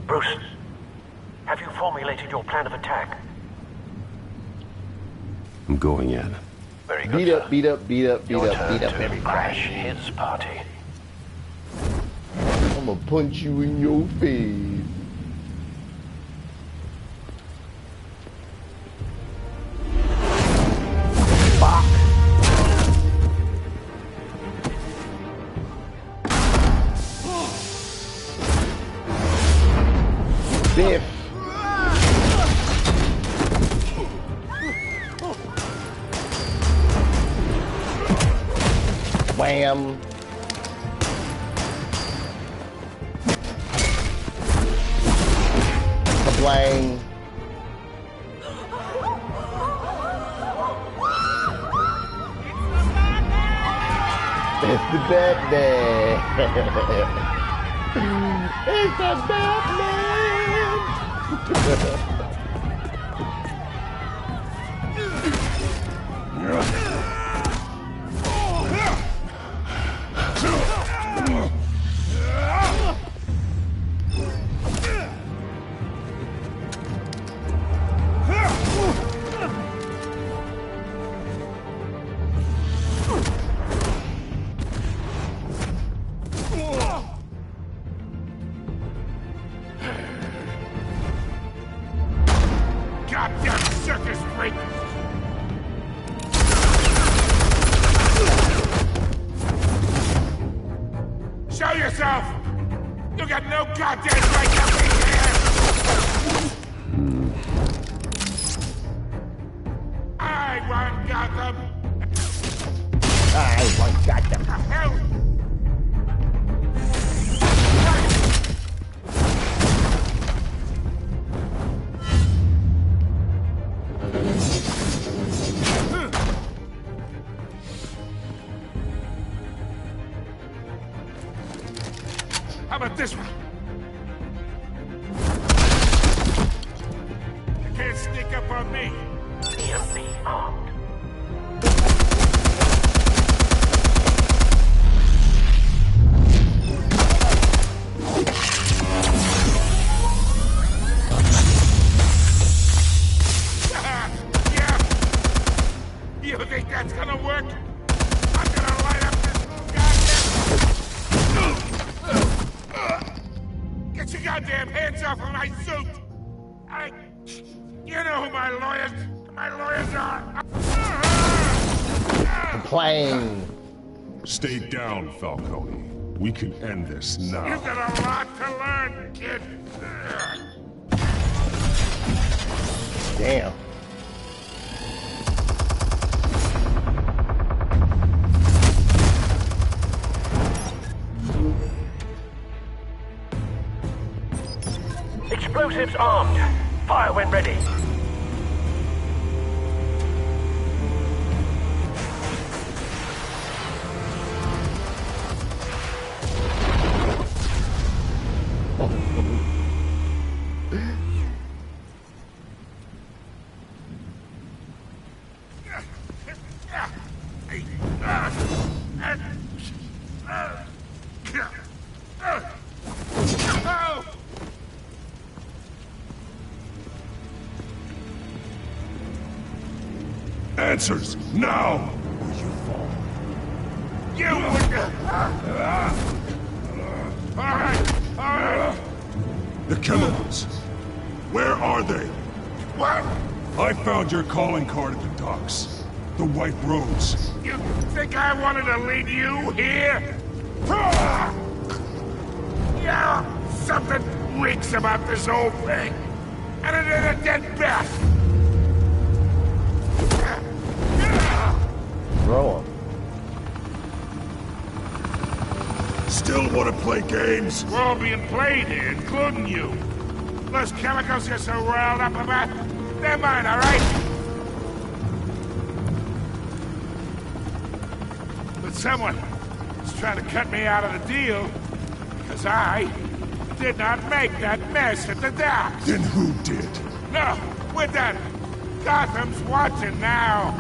Bruce, have you formulated your plan of attack? I'm going in. Very good, Beat up, sir. beat up, beat up, beat Your up, turn beat up to everybody. crash his party. I'm gonna punch you in your face. Fuck. Biff. Wham. Kablang. It's the Batman. It's the Batman. Goddamn circus freak! Show yourself! You got no goddamn right to be here! I want Gotham! I want Gotham. Hell! How about this one? You can't sneak up on me. EMP armed. Yeah. You think that's gonna work? I'm gonna light up this goddamn... Get your goddamn hands off of my suit! You know who my lawyers are! Complain. Stay down, Falcone. We can end this now. You've got a lot to learn, kid. Damn. Explosives armed. Fire when ready. Answers, now! Or you fall. You Alright. The chemicals. Where are they? What? I found your calling card at the docks. The White Rose. You think I wanted to lead you here? Yeah, something reeks about this whole thing. And it is a dead bat. Throw him. Still want to play games? We're all being played here, including you. Those chemicals you're so riled up about, they're mine, all right? But someone is trying to cut me out of the deal because I did not make that mess at the docks. Then who did? No, we're done. Gotham's watching now.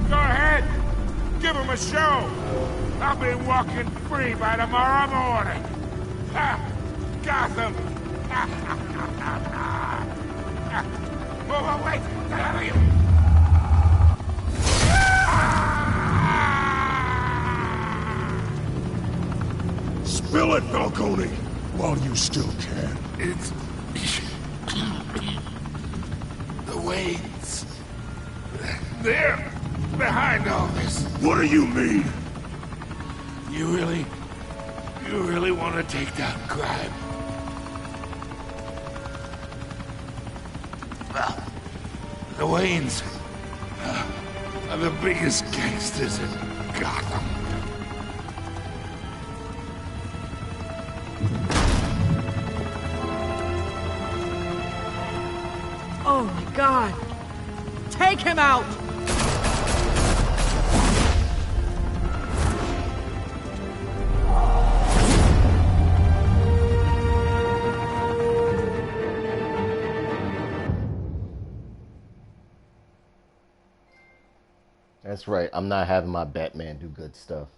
Go ahead. Give him a show. I'll be walking free by tomorrow morning. Gotham. Oh, wait. The hell are you? Spill it, Falcone, while you still can. It's... the Waynes. They're behind all this. What do you mean? You really want to take down crime? Well, the Waynes are the biggest gangsters in Gotham. Oh my God! Take him out! That's right. I'm not having my Batman do good stuff.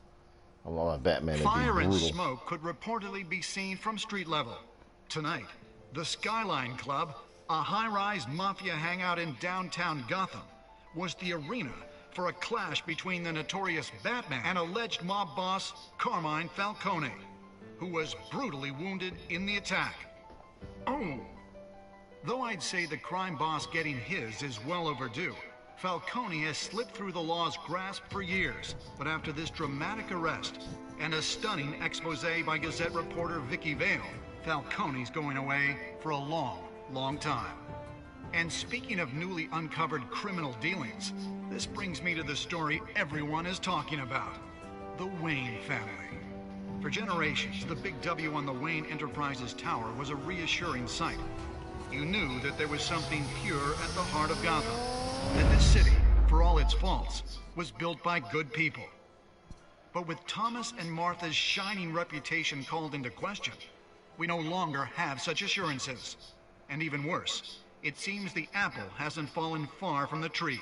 I want my Batman to be Fire and brutal. smoke could reportedly be seen from street level. Tonight, the Skyline Club, a high-rise mafia hangout in downtown Gotham, was the arena for a clash between the notorious Batman and alleged mob boss Carmine Falcone, who was brutally wounded in the attack. Oh! Though I'd say the crime boss getting his is well overdue, Falcone has slipped through the law's grasp for years, but after this dramatic arrest and a stunning expose by Gazette reporter Vicky Vale, Falcone's going away for a long, long time. And speaking of newly uncovered criminal dealings, this brings me to the story everyone is talking about: the Wayne family. For generations, the big W on the Wayne Enterprises tower was a reassuring sight. You knew that there was something pure at the heart of Gotham, that this city, for all its faults, was built by good people. But with Thomas and Martha's shining reputation called into question, we no longer have such assurances. And even worse, it seems the apple hasn't fallen far from the tree.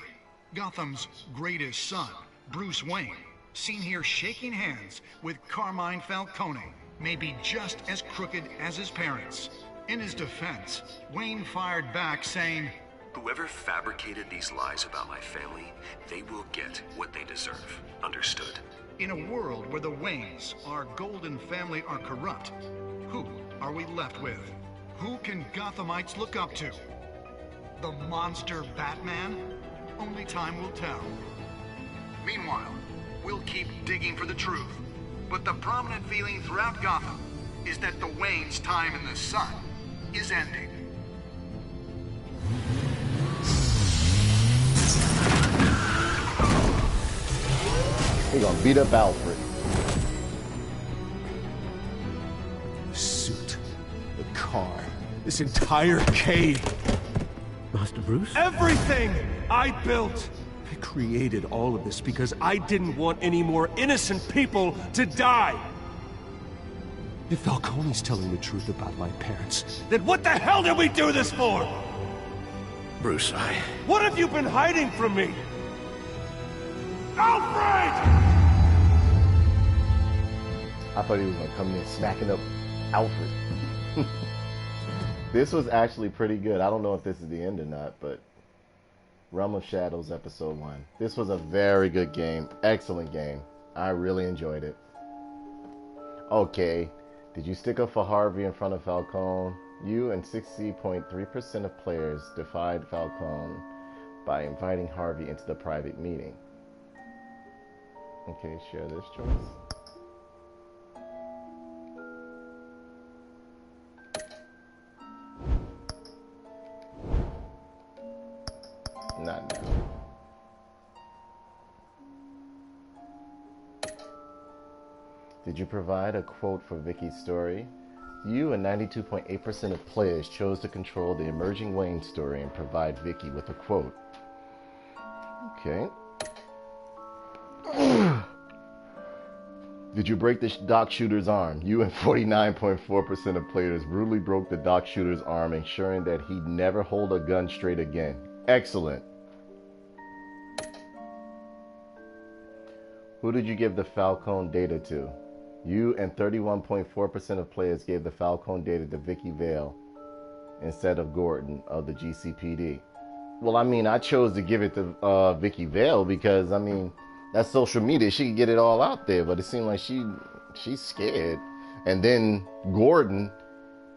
Gotham's greatest son, Bruce Wayne, seen here shaking hands with Carmine Falcone, may be just as crooked as his parents. In his defense, Wayne fired back saying, "Whoever fabricated these lies about my family, they will get what they deserve. Understood?" In a world where the Waynes, our golden family, are corrupt, who are we left with? Who can Gothamites look up to? The monster Batman? Only time will tell. Meanwhile, we'll keep digging for the truth. But the prominent feeling throughout Gotham is that the Waynes' time in the sun is ending. We're gonna beat up Alfred. The suit, the car, this entire cave. Master Bruce? Everything I built! I created all of this because I didn't want any more innocent people to die! If Falcone's telling the truth about my parents, then what the hell did we do this for? Bruce, What have you been hiding from me? Alfred! I thought he was gonna come in smacking up Alfred. This was actually pretty good. I don't know if this is the end or not, but Realm of Shadows Episode 1. This was a very good game. Excellent game. I really enjoyed it. Okay. Did you stick up for Harvey in front of Falcone? You and 60.3% of players defied Falcone by inviting Harvey into the private meeting. Okay, share this choice. Not now. Did you provide a quote for Vicky's story? You and 92.8% of players chose to control the emerging Wayne story and provide Vicky with a quote. Okay. Did you break the dock shooter's arm? You and 49.4% of players brutally broke the dock shooter's arm, ensuring that he'd never hold a gun straight again. Excellent. Who did you give the Falcone data to? You and 31.4% of players gave the Falcone data to Vicky Vale instead of Gordon of the GCPD. Well, I mean, I chose to give it to Vicky Vale because, I mean, that's social media. She could get it all out there, but it seemed like she's scared. And then Gordon,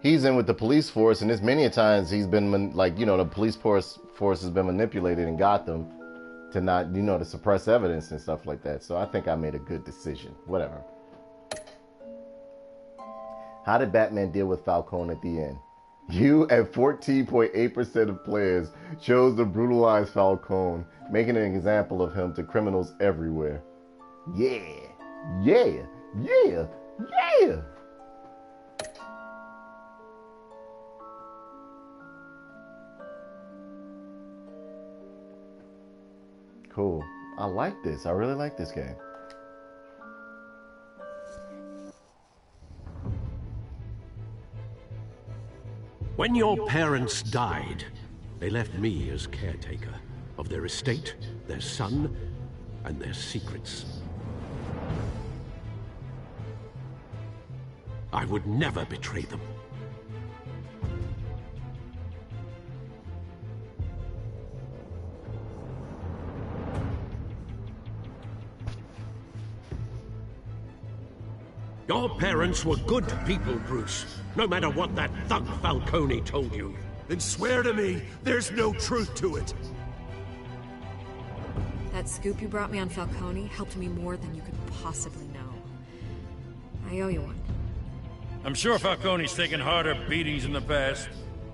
he's in with the police force, and there's many a times he's been, the police force has been manipulated in Gotham to not, to suppress evidence and stuff like that. So I think I made a good decision. Whatever. How did Batman deal with Falcone at the end? You and 14.8% of players chose to brutalize Falcone, making an example of him to criminals everywhere. Yeah, yeah, yeah, yeah! Cool. I like this. I really like this game. When your parents died, they left me as caretaker of their estate, their son, and their secrets. I would never betray them. Your parents were good people, Bruce. No matter what that thug Falcone told you. Then swear to me there's no truth to it. That scoop you brought me on Falcone helped me more than you could possibly know. I owe you one. I'm sure Falcone's taken harder beatings in the past.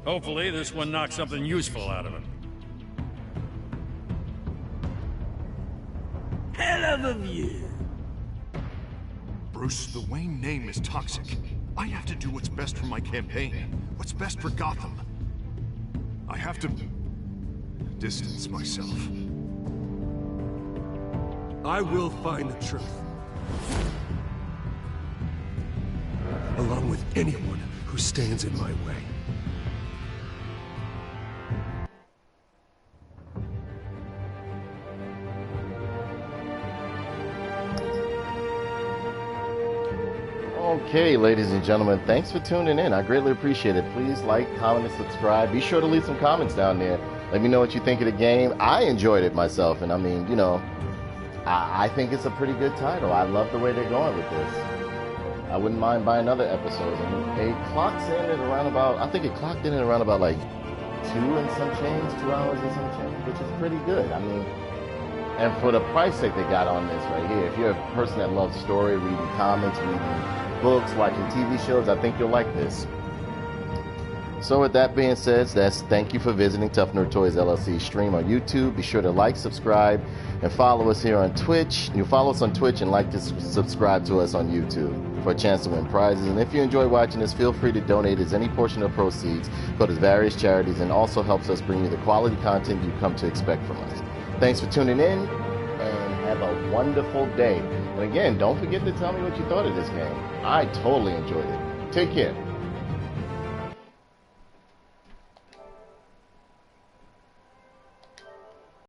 Hopefully this one knocks something useful out of him. Hell of a view. Bruce, the Wayne name is toxic. I have to do what's best for my campaign. What's best for Gotham. I have to distance myself. I will find the truth. Along with anyone who stands in my way. Okay, ladies and gentlemen, thanks for tuning in. I greatly appreciate it. Please like, comment, and subscribe. Be sure to leave some comments down there. Let me know what you think of the game. I enjoyed it myself, and I mean, you know, I think it's a pretty good title. I love the way they're going with this. I wouldn't mind buying other episodes. I mean, it clocks in at around about, I think it clocked in at around about like 2 and some change, 2 hours and some change, which is pretty good. I mean, and for the price that they got on this right here, if you're a person that loves story, reading comics, reading books, watching TV shows, I think you'll like this. So with that being said, thank you for visiting Tough Nerd Toys LLC stream on YouTube. Be sure to like, subscribe, and follow us here on Twitch. You follow us on Twitch and like to subscribe to us on YouTube for a chance to win prizes. And if you enjoy watching this, feel free to donate as any portion of proceeds go to various charities and also helps us bring you the quality content you come to expect from us. Thanks for tuning in and have a wonderful day. And again, don't forget to tell me what you thought of this game. I totally enjoyed it. Take care.